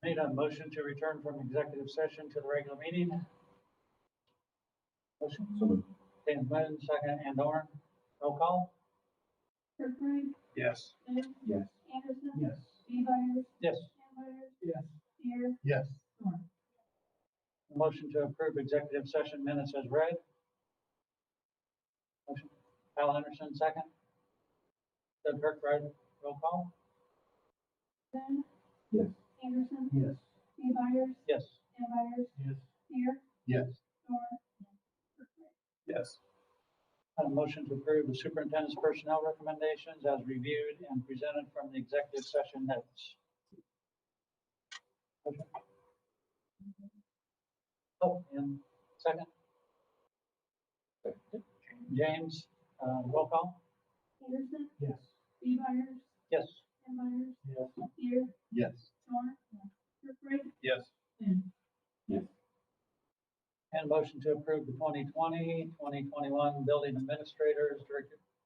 Need a motion to return from executive session to the regular meeting. Motion. So moved. Dan Flynn, second, and Dorn. Roll call. Kirkbride, Yes. Lynn, Yes. Anderson. Yes. Beemeyer, Yes. Campbell, Yes. Spear, Yes. Thorn. Motion to approve executive session minutes as read. Motion. Al Henderson, second. Doug Kirkbride, roll call. Lynn, Yes. Anderson, Yes. Beemeyer, Yes. Campbell, Yes. Spear, Yes. Thorn. Kirkbride. Yes. A motion to approve the superintendent's personnel recommendations as reviewed and presented from the executive session notes. Motion. Oh, and second. James, roll call. Anderson, Yes. Beemeyer, Yes. Campbell, Yes. Spear, Yes. Thorn. Kirkbride, Yes. Lynn. Yes. And motion to approve the 2020-2021 building administrators,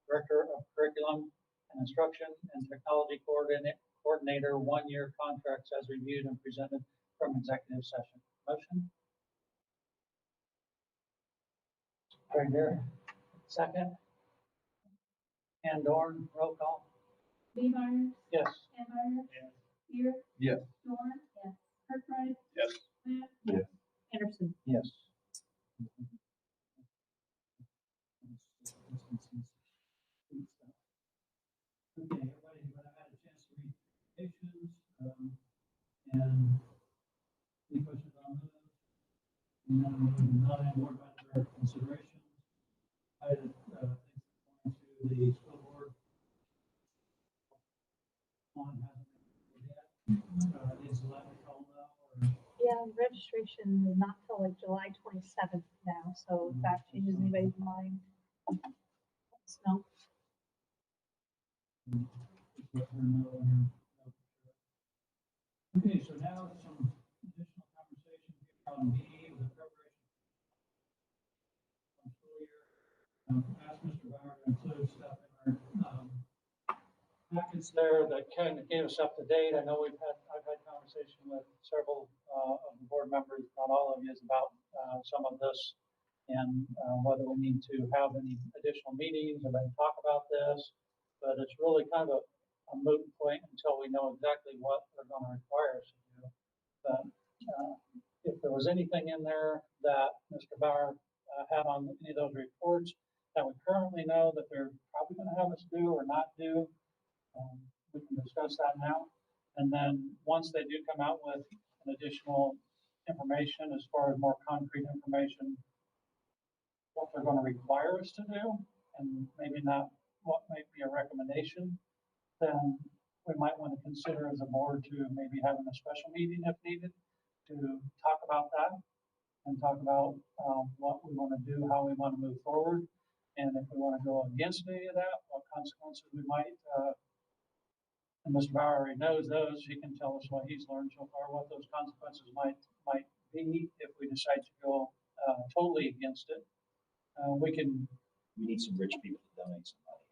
director of curriculum and instruction and technology coordinator 1-year contracts as reviewed and presented from executive session. Motion? Right here. Second. And Dorn, roll call. Beemeyer, Yes. Campbell, Yes. Spear, Yes. Thorn. Yes. Kirkbride, Yes. Lynn. Yes. Anderson. Yes. Okay, everybody, but I had a chance to read the applications, and any questions on those? None, not any more about their considerations. I had, things going to the school board. On hasn't been yet, is the last call now, or? Yeah, registration is not till like July 27th now, so if that changes anybody's mind. let us know. Just let her know when you're. Okay, so now some additional conversation here on B, the preparation. On school year. Asked Mr. Bauer to include stuff in our, Packets there that kind of gave us up to date. I know I've had conversation with several of the board members, not all of you, about some of this and whether we need to have any additional meetings or maybe talk about this. But it's really kind of a moot point until we know exactly what they're going to require us to do. But if there was anything in there that Mr. Bauer had on any of those reports that we currently know that they're probably going to have us do or not do, we can discuss that now. And then once they do come out with an additional information as far as more concrete information, what they're going to require us to do, and maybe not what might be a recommendation, then we might want to consider as a board to maybe having a special meeting if needed to talk about that and talk about what we want to do, how we want to move forward, and if we want to go against any of that, what consequences we might. And Mr. Bauer already knows those. He can tell us what he's learned so far, what those consequences might be if we decide to go totally against it. We We need some rich people to donate some money.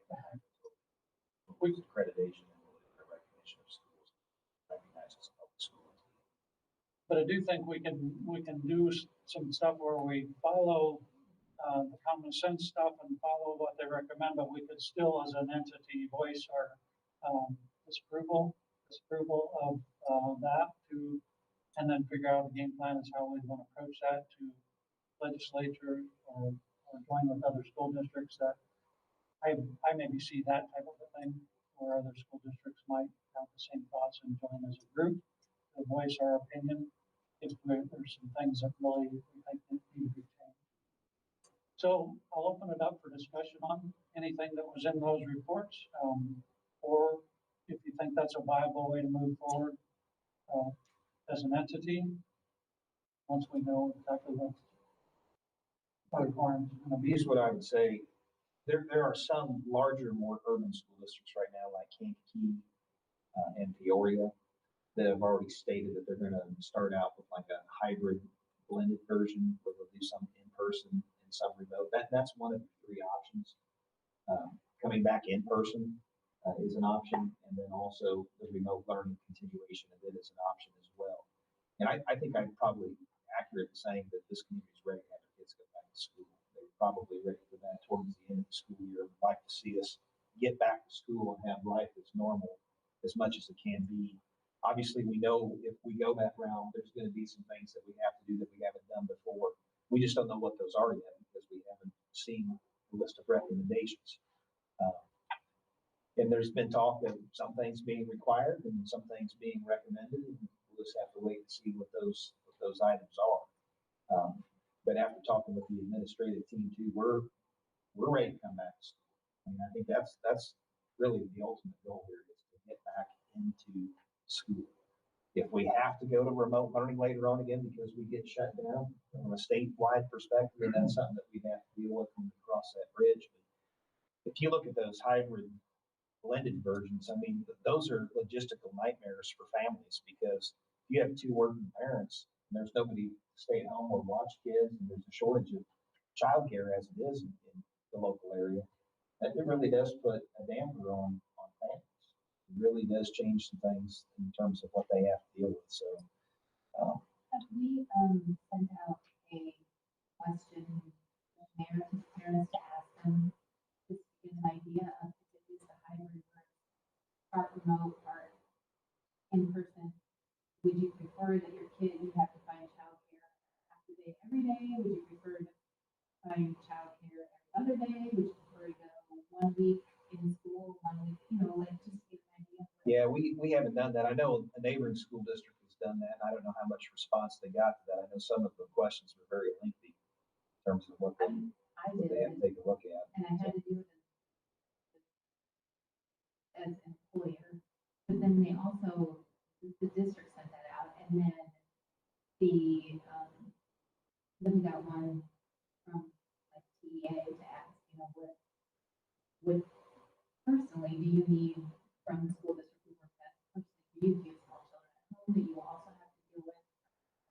We- Accreditation and recognition of schools, recognized as a public school. But I do think we can do some stuff where we follow the common sense stuff and follow what they recommend, but we could still, as an entity, voice our disapproval of that and then figure out a game plan as how we want to approach that to legislature or join with other school districts that I maybe see that type of a thing where other school districts might have the same thoughts and join as a group to voice our opinion if there's some things that really we think need to be changed. So I'll open it up for discussion on anything that was in those reports. Or if you think that's a viable way to move forward, as an entity, once we know exactly what our requirements are gonna be. Here's what I would say. There are some larger, more urban school districts right now, like Kankakee, and Peoria, that have already stated that they're gonna start out with like a hybrid blended version, where they'll do some in person and some remote. That's one of the three options. Coming back in person is an option, and then also the remote learning continuation of it is an option as well. And I think I'm probably accurate in saying that this community is ready to have their kids go back to school. They're probably ready for that towards the end of the school year. Would like to see us get back to school and have life as normal as much as it can be. Obviously, we know if we go that route, there's going to be some things that we have to do that we haven't done before. We just don't know what those are yet because we haven't seen the list of recommendations. And there's been talk of some things being required and some things being recommended. And we'll just have to wait and see what those items are. But after talking with the administrative team too, we're ready to come back to school. I mean, I think that's really the ultimate goal here is to get back into school. If we have to go to remote learning later on again because we get shut down from a statewide perspective, then that's something that we have to deal with when we cross that bridge. But if you look at those hybrid blended versions, I mean, those are logistical nightmares for families because you have two working parents and there's nobody to stay at home or watch kids, and there's a shortage of childcare as it is in the local area. That it really does put a damper on families. It really does change some things in terms of what they have to deal with. So, Have we sent out a question to parents to ask them to get an idea of if it is the hybrid or part remote, part in person? Would you prefer that your kid, you have to find childcare half the day every day? Would you prefer to find childcare every other day? Would you prefer to go 1 week in school, 1 week, like just get an idea? yeah, we haven't done that. I know a neighboring school district has done that. I don't know how much response they got to that. I know some of the questions were very lengthy in terms of what they have to take a look at. And I had to do it as an employer, but then they also, the district sent that out, and then then we got one from like TEA to ask, what personally do you need from the school district who work that personally for you? Do you have small children at home that you also have to deal with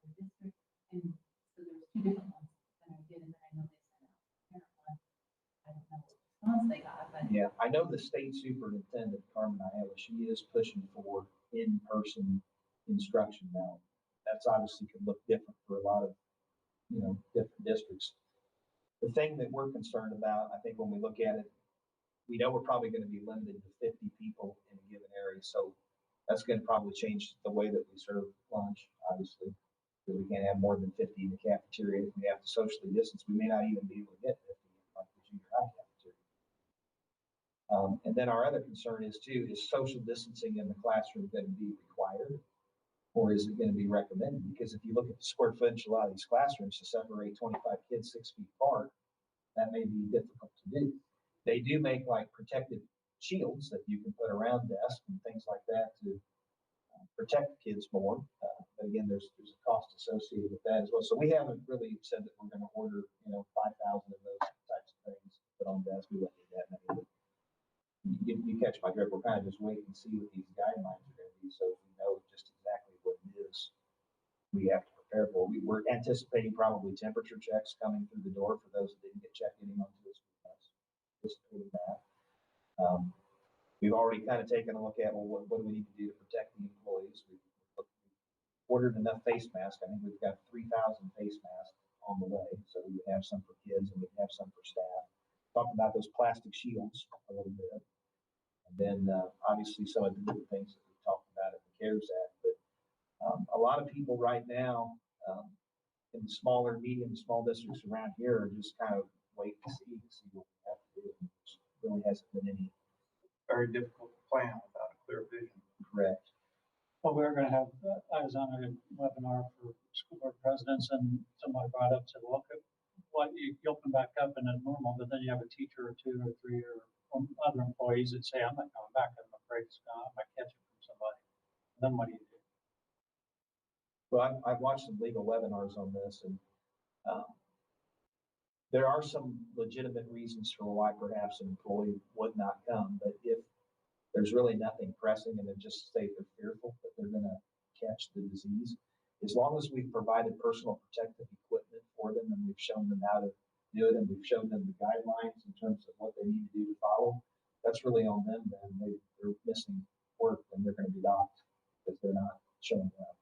in the district? And so there's two different ones that I did, and then I know they sent out a parent one. I don't know what response they got, but. Yeah, I know the state superintendent, Carmen Ayala, she is pushing for in-person instruction now. That's obviously could look different for a lot of, different districts. The thing that we're concerned about, I think when we look at it, we know we're probably going to be limited to 50 people in a given area. So that's going to probably change the way that we serve lunch, obviously, because we can't have more than 50 in the cafeteria. If we have to socially distance, we may not even be able to get 50 in like the junior high cafeteria. And then our other concern is too, is social distancing in the classroom going to be required, or is it going to be recommended? Because if you look at the square footage of a lot of these classrooms, to separate 25 kids 6 feet apart, that may be difficult to do. They do make like protective shields that you can put around desks and things like that to protect the kids more. But again, there's a cost associated with that as well. So we haven't really said that we're going to order, 5,000 of those types of things to put on desks. We wouldn't need that many. You catch my drift. We're kind of just waiting to see what these guidelines are going to be, so we know just exactly what it is we have to prepare for. We're anticipating probably temperature checks coming through the door for those that didn't get checked in onto this class. Anticipating that. We've already kind of taken a look at, well, what do we need to do to protect the employees? We've ordered enough face masks. I think we've got 3,000 face masks on the way, so we have some for kids and we have some for staff. Talking about those plastic shields a little bit. And then obviously some of the different things that we've talked about at the CARES Act. But a lot of people right now in the smaller, medium, small districts around here are just kind of waiting to see what we have to do. And there really hasn't been any. Very difficult to plan without a clear vision. Correct. Well, we're gonna have, I was on a webinar for school board presidents and somebody brought up, said, well, what, you open back up and it's normal, but then you have a teacher or two or three or other employees that say, I'm not coming back, I'm afraid it's gone, I might catch it from somebody. Then what do you do? Well, I've watched some legal webinars on this, and there are some legitimate reasons for why perhaps an employee would not come, but if there's really nothing pressing and they're just say they're fearful that they're gonna catch the disease, as long as we've provided personal protective equipment for them and we've shown them how to do it and we've shown them the guidelines in terms of what they need to do to follow, that's really on them then. They're missing work and they're gonna be docked because they're not showing up.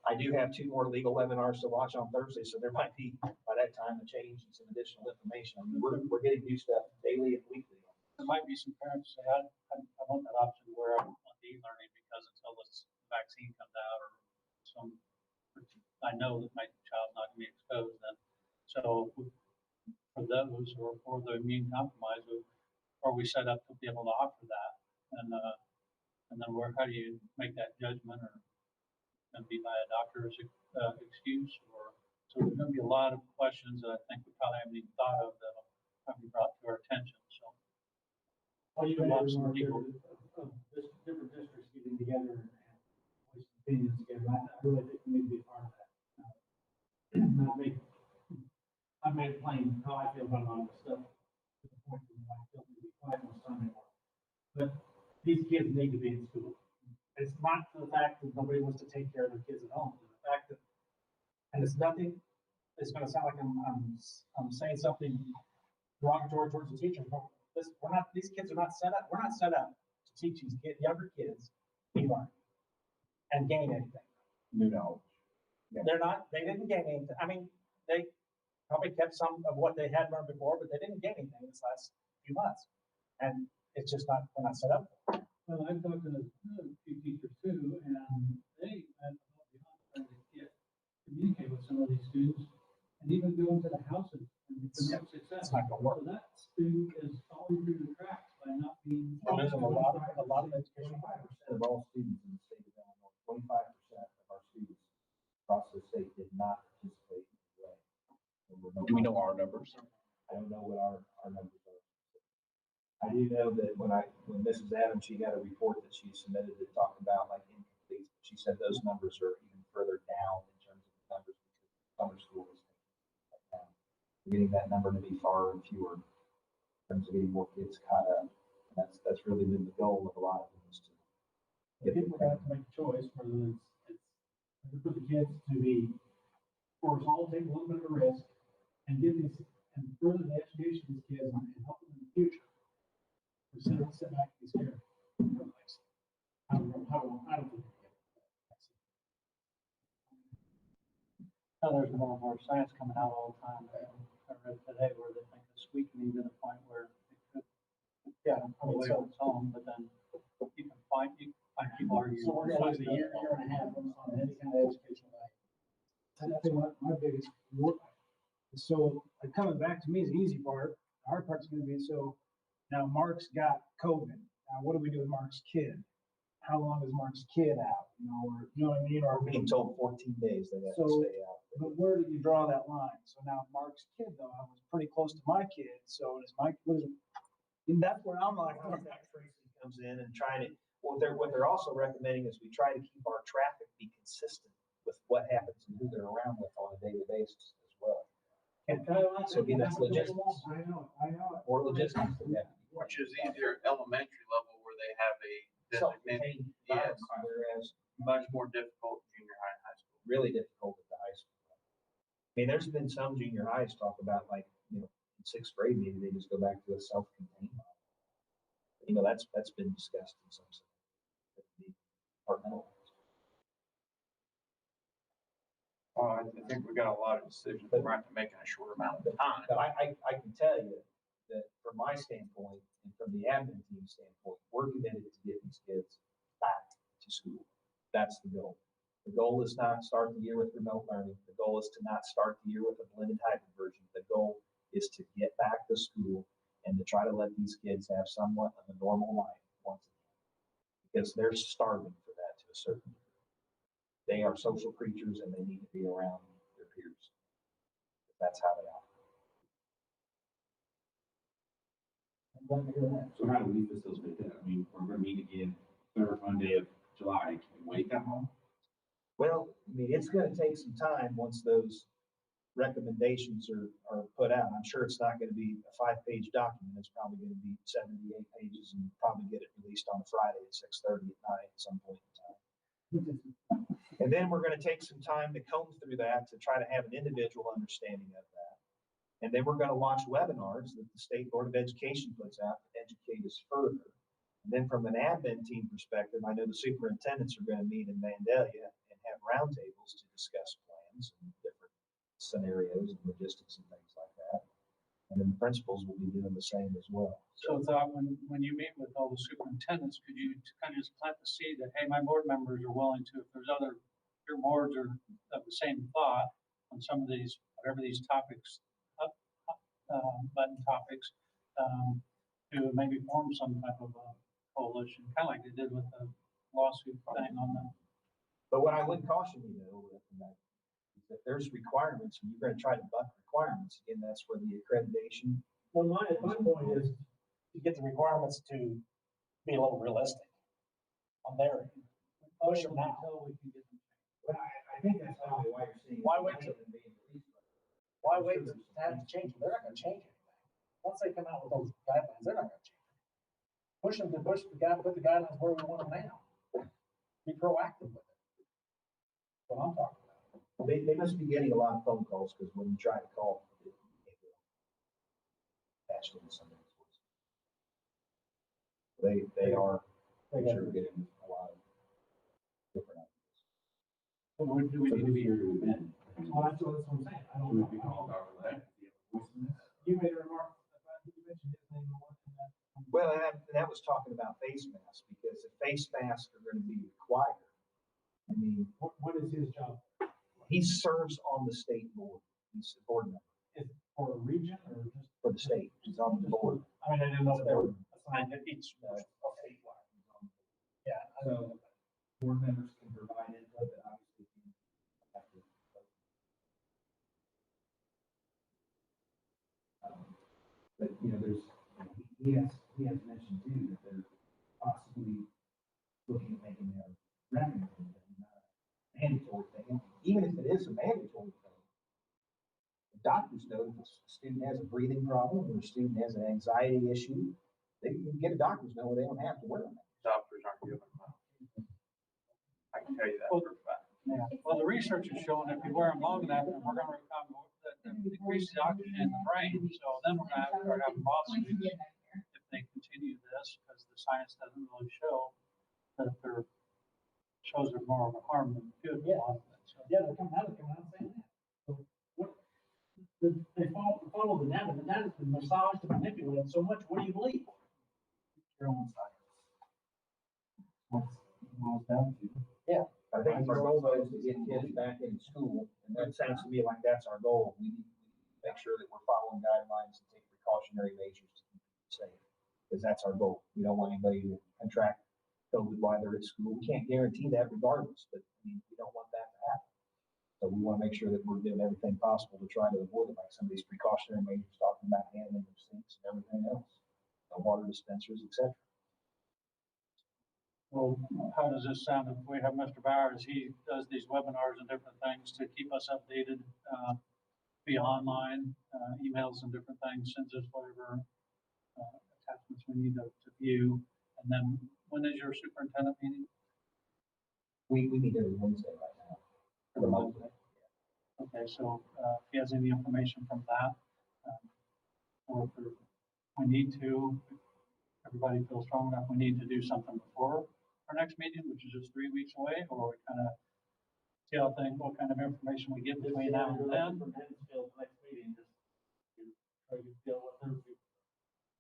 I do have 2 more legal webinars to watch on Thursday, so there might be, by that time, a change and some additional information. I mean, we're getting new stuff daily and weekly. There might be some parents say, I want that option where I want the e-learning because until this vaccine comes out or some, I know that my child's not gonna be exposed then. So for those or for the immune compromised, are we set up to be able to offer that? And then how do you make that judgment, or going to be by a doctor's excuse, or so there's going to be a lot of questions that I think we probably haven't even thought of that will probably be brought to our attention. So, Well, you have some people of different districts getting together and voice opinions together. I really think we need to be a part of that. I've made it plain how I feel about a lot of this stuff to the point where I feel to be quiet most time anymore. But these kids need to be in school. It's not the fact that nobody wants to take care of their kids at home. It's the fact that, and it's nothing, it's going to sound like I'm saying something derogatory towards the teachers. These kids are not set up. We're not set up to teach these younger kids e-learning and gain anything. New knowledge. Yeah. They didn't gain anything. I mean, they probably kept some of what they had learned before, but they didn't gain anything this last few months. And it's just not, they're not set up for it. Well, I've talked to a few teachers too, and they, I'll be honest, trying to communicate with some of these students and even go into the houses and promote success. It's not gonna work. So that student is falling through the cracks by not being. We're losing a lot of education. 25% of all students in the state of Illinois, 25% of our students across the state did not participate in the way. Do we know our numbers? I don't know what our numbers are. I do know that when Mrs. Adams, she had a report that she submitted that talked about like incomplete. She said those numbers are even further down in terms of the numbers because summer school is right now. We're getting that number to be far and fewer in terms of getting more kids caught up. And that's really been the goal of a lot of them is to get People have to make a choice whether it's for the kids to be, or us all take a little bit of a risk and get these and further the education of these kids and help them in the future. Sit back and be scared. I don't think. Now there's more and more science coming out all the time. I read today where they think it's weakening to the point where it could, probably on its own, but then you can find people arguing. So we're gonna lose a year and a half on any kind of educational value. I think my biggest work, so coming back to me is the easy part. The hard part's gonna be, so now Mark's got COVID. Now what do we do with Mark's kid? How long is Mark's kid out? Or you know what I mean? Or being told 14 days they have to So- stay out. but where do you draw that line? So now Mark's kid though, I was pretty close to my kid. So is my, and that's where I'm like, Contact tracing comes in and trying to, what they're also recommending is we try to keep our traffic be consistent with what happens and who they're around with on a daily basis as well. So again, that's logistics. I know it. Or logistics. Yeah. Which is easier at elementary level where they have a designated, Self-contained yes, environment, whereas much more difficult junior high and high school. really difficult at the high school. I mean, there's been some junior highs talk about like, in 6th grade, maybe they just go back to a self-contained model. That's been discussed in some sense. Departmental. Well, I think we've got a lot of decisions we're going to have to make in a short amount of time. But I can tell you that from my standpoint and from the admin team standpoint, we're committed to get these kids back to school. That's the goal. The goal is not start the year with remote learning. The goal is to not start the year with a blended hybrid version. The goal is to get back to school and to try to let these kids have somewhat of a normal life once again. Because they're starving for that to a certain degree. They are social creatures and they need to be around their peers. That's how they operate. So how do we facilitate that? I mean, we're gonna meet again third Monday of July. Can we wait that long? Well, I mean, it's gonna take some time once those recommendations are put out. I'm sure it's not gonna be a 5-page document. It's probably gonna be 78 pages and probably get it released on a Friday at 6:30 at night at some point in time. And then we're gonna take some time to comb through that to try to have an individual understanding of that. And then we're gonna watch webinars that the State Board of Education puts out to educate us further. And then from an admin team perspective, I know the superintendents are gonna meet in Vandalia and have roundtables to discuss plans and different scenarios and logistics and things like that. And then the principals will be doing the same as well. So thought when you meet with all the superintendents, could you kind of just plant the seed that, hey, my board members are willing to, if there's other, your boards are of the same thought on some of these, whatever these topics, button topics, to maybe form some type of a coalition, kind of like they did with the lawsuit thing on the. But what I would caution you though, with that, is that there's requirements and you're gonna try to buck requirements. Again, that's where the accreditation. Well, my point is to get the requirements to be a little realistic on their end. Push them now. Until we can get them. But I think that's probably why you're seeing. Why wait till- them being released. Why wait to have to change them? They're not gonna change anything. Once they come out with those guidelines, they're not gonna change it. Push them to put the guidelines where we want them now. Be proactive with it. That's what I'm talking about. They must be getting a lot of phone calls because when you try to call, it will attach into somebody's voice. They are, I'm sure, getting a lot of different ideas. Do we need to be? Here do we been? Well, that's what I'm saying. I don't Should we know. be calling Dr. Lack? Do you have a voice in this? You made a remark, you mentioned his name. Well, and that was talking about face masks because if face masks are going to be required, I mean, What is his job? he serves on the state board. He's a board member Is it for a region or just? for the state. He's on the board. I mean, I didn't know if they were assigned to each. Yeah. So board members can provide input, but obviously you have to. But, you know, he has mentioned too that they're possibly looking at making their revenue thing, not a mandatory thing. And even if it is a mandatory thing, the doctors know if a student has a breathing problem or a student has an anxiety issue, they can get a doctor's note where they don't have to wear them. Doctors aren't giving them out. I can tell you that for a fact. Yeah, well, the research is showing if you wear them long enough, and we're gonna increase the oxygen in the brain, so then we're gonna have to start having lawsuits if they continue this, because the science doesn't really show that they're, shows they're more of a harm than good. Yeah. So, Yeah, they're coming out saying that. So what, they follow the data. The data's been massaged and manipulated so much. What do you believe? Your own science. What's it boils down to. Yeah. I think our goal though is to get kids back in school, and that sounds to me like that's our goal. We need to make sure that we're following guidelines and take precautionary measures to keep people safe, because that's our goal. We don't want anybody to contract COVID while they're at school. We can't guarantee that regardless, but I mean, we don't want that to happen. So we want to make sure that we're doing everything possible to try to avoid it, like some of these precautionary measures, talking about handling of sinks and everything else, water dispensers, et cetera. well, how does this sound if we have Mr. Bowers, he does these webinars and different things to keep us updated, via online, emails and different things, sends us whatever, attachments we need to view. And then when is your superintendent meeting? We meet every Wednesday right now. Remotely. Okay, so, if he has any information from that, or if we need to, if everybody feels strong enough, we need to do something before our next meeting, which is just 3 weeks away, or we kind of see how things, what kind of information we get between now and then. Next meeting, just try to deal with them.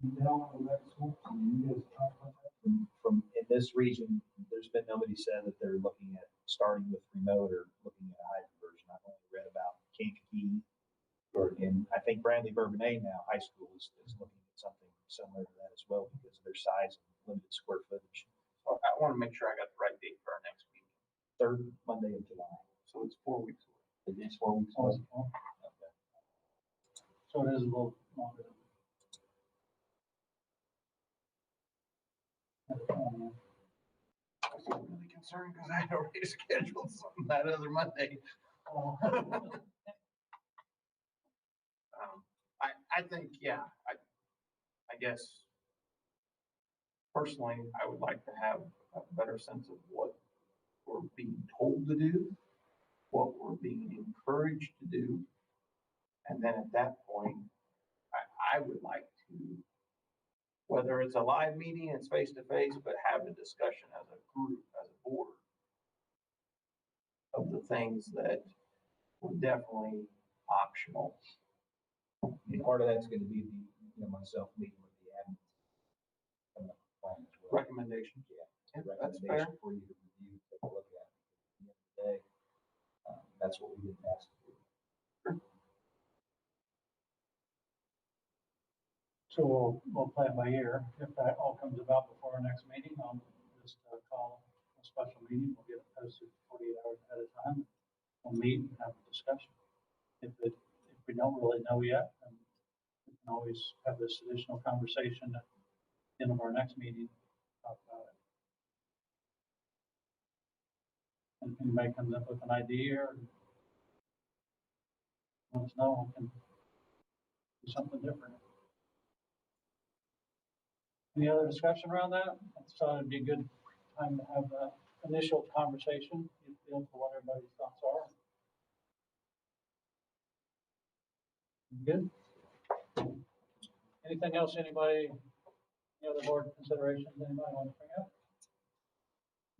You know, that school, you guys talk about that. From in this region, there's been nobody said that they're looking at starting with remote or looking at a hybrid version. I've only read about Kankakee, and I think Bradley Bourbonnais now, high school, is looking at something similar to that as well because of their size and limited square footage. So I want to make sure I got the right date for our next meeting. Third Monday of July. So it's 4 weeks away. It is 4 weeks away. Okay. So it is a little longer than. I was really concerned because I had already scheduled something that other Monday. I think, yeah, I guess personally, I would like to have a better sense of what we're being told to do, what we're being encouraged to do. And then at that point, I would like to, whether it's a live meeting, it's face to face, but have a discussion as a group, as a board of the things that were definitely optional. And part of that's gonna be myself meeting with the admin. Coming up with a plan as well. Recommendations. Yeah. Yeah, that's Recommendation fair. for you to review, take a look at. At the end of the day, that's what we've been asked to do. So we'll play it by ear. If that all comes about before our next meeting, I'll just call a special meeting. We'll get it posted 48 hours ahead of time. We'll meet and have a discussion. If we don't really know yet, then we can always have this additional conversation at the end of our next meeting, talk about it. And if anybody comes up with an idea or let us know, we can do something different. Any other discussion around that? I thought it'd be a good time to have an initial conversation, get a feel for what everybody's thoughts are. Good. Anything else, anybody, any other board considerations anybody want to bring up?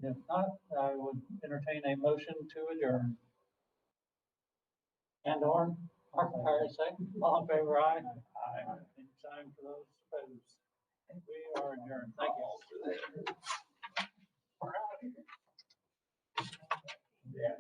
If not, I would entertain a motion to adjourn. And or, second, all in favor, aye? Aye. Any time for those opposed? We are adjourned. Thank you. Yeah.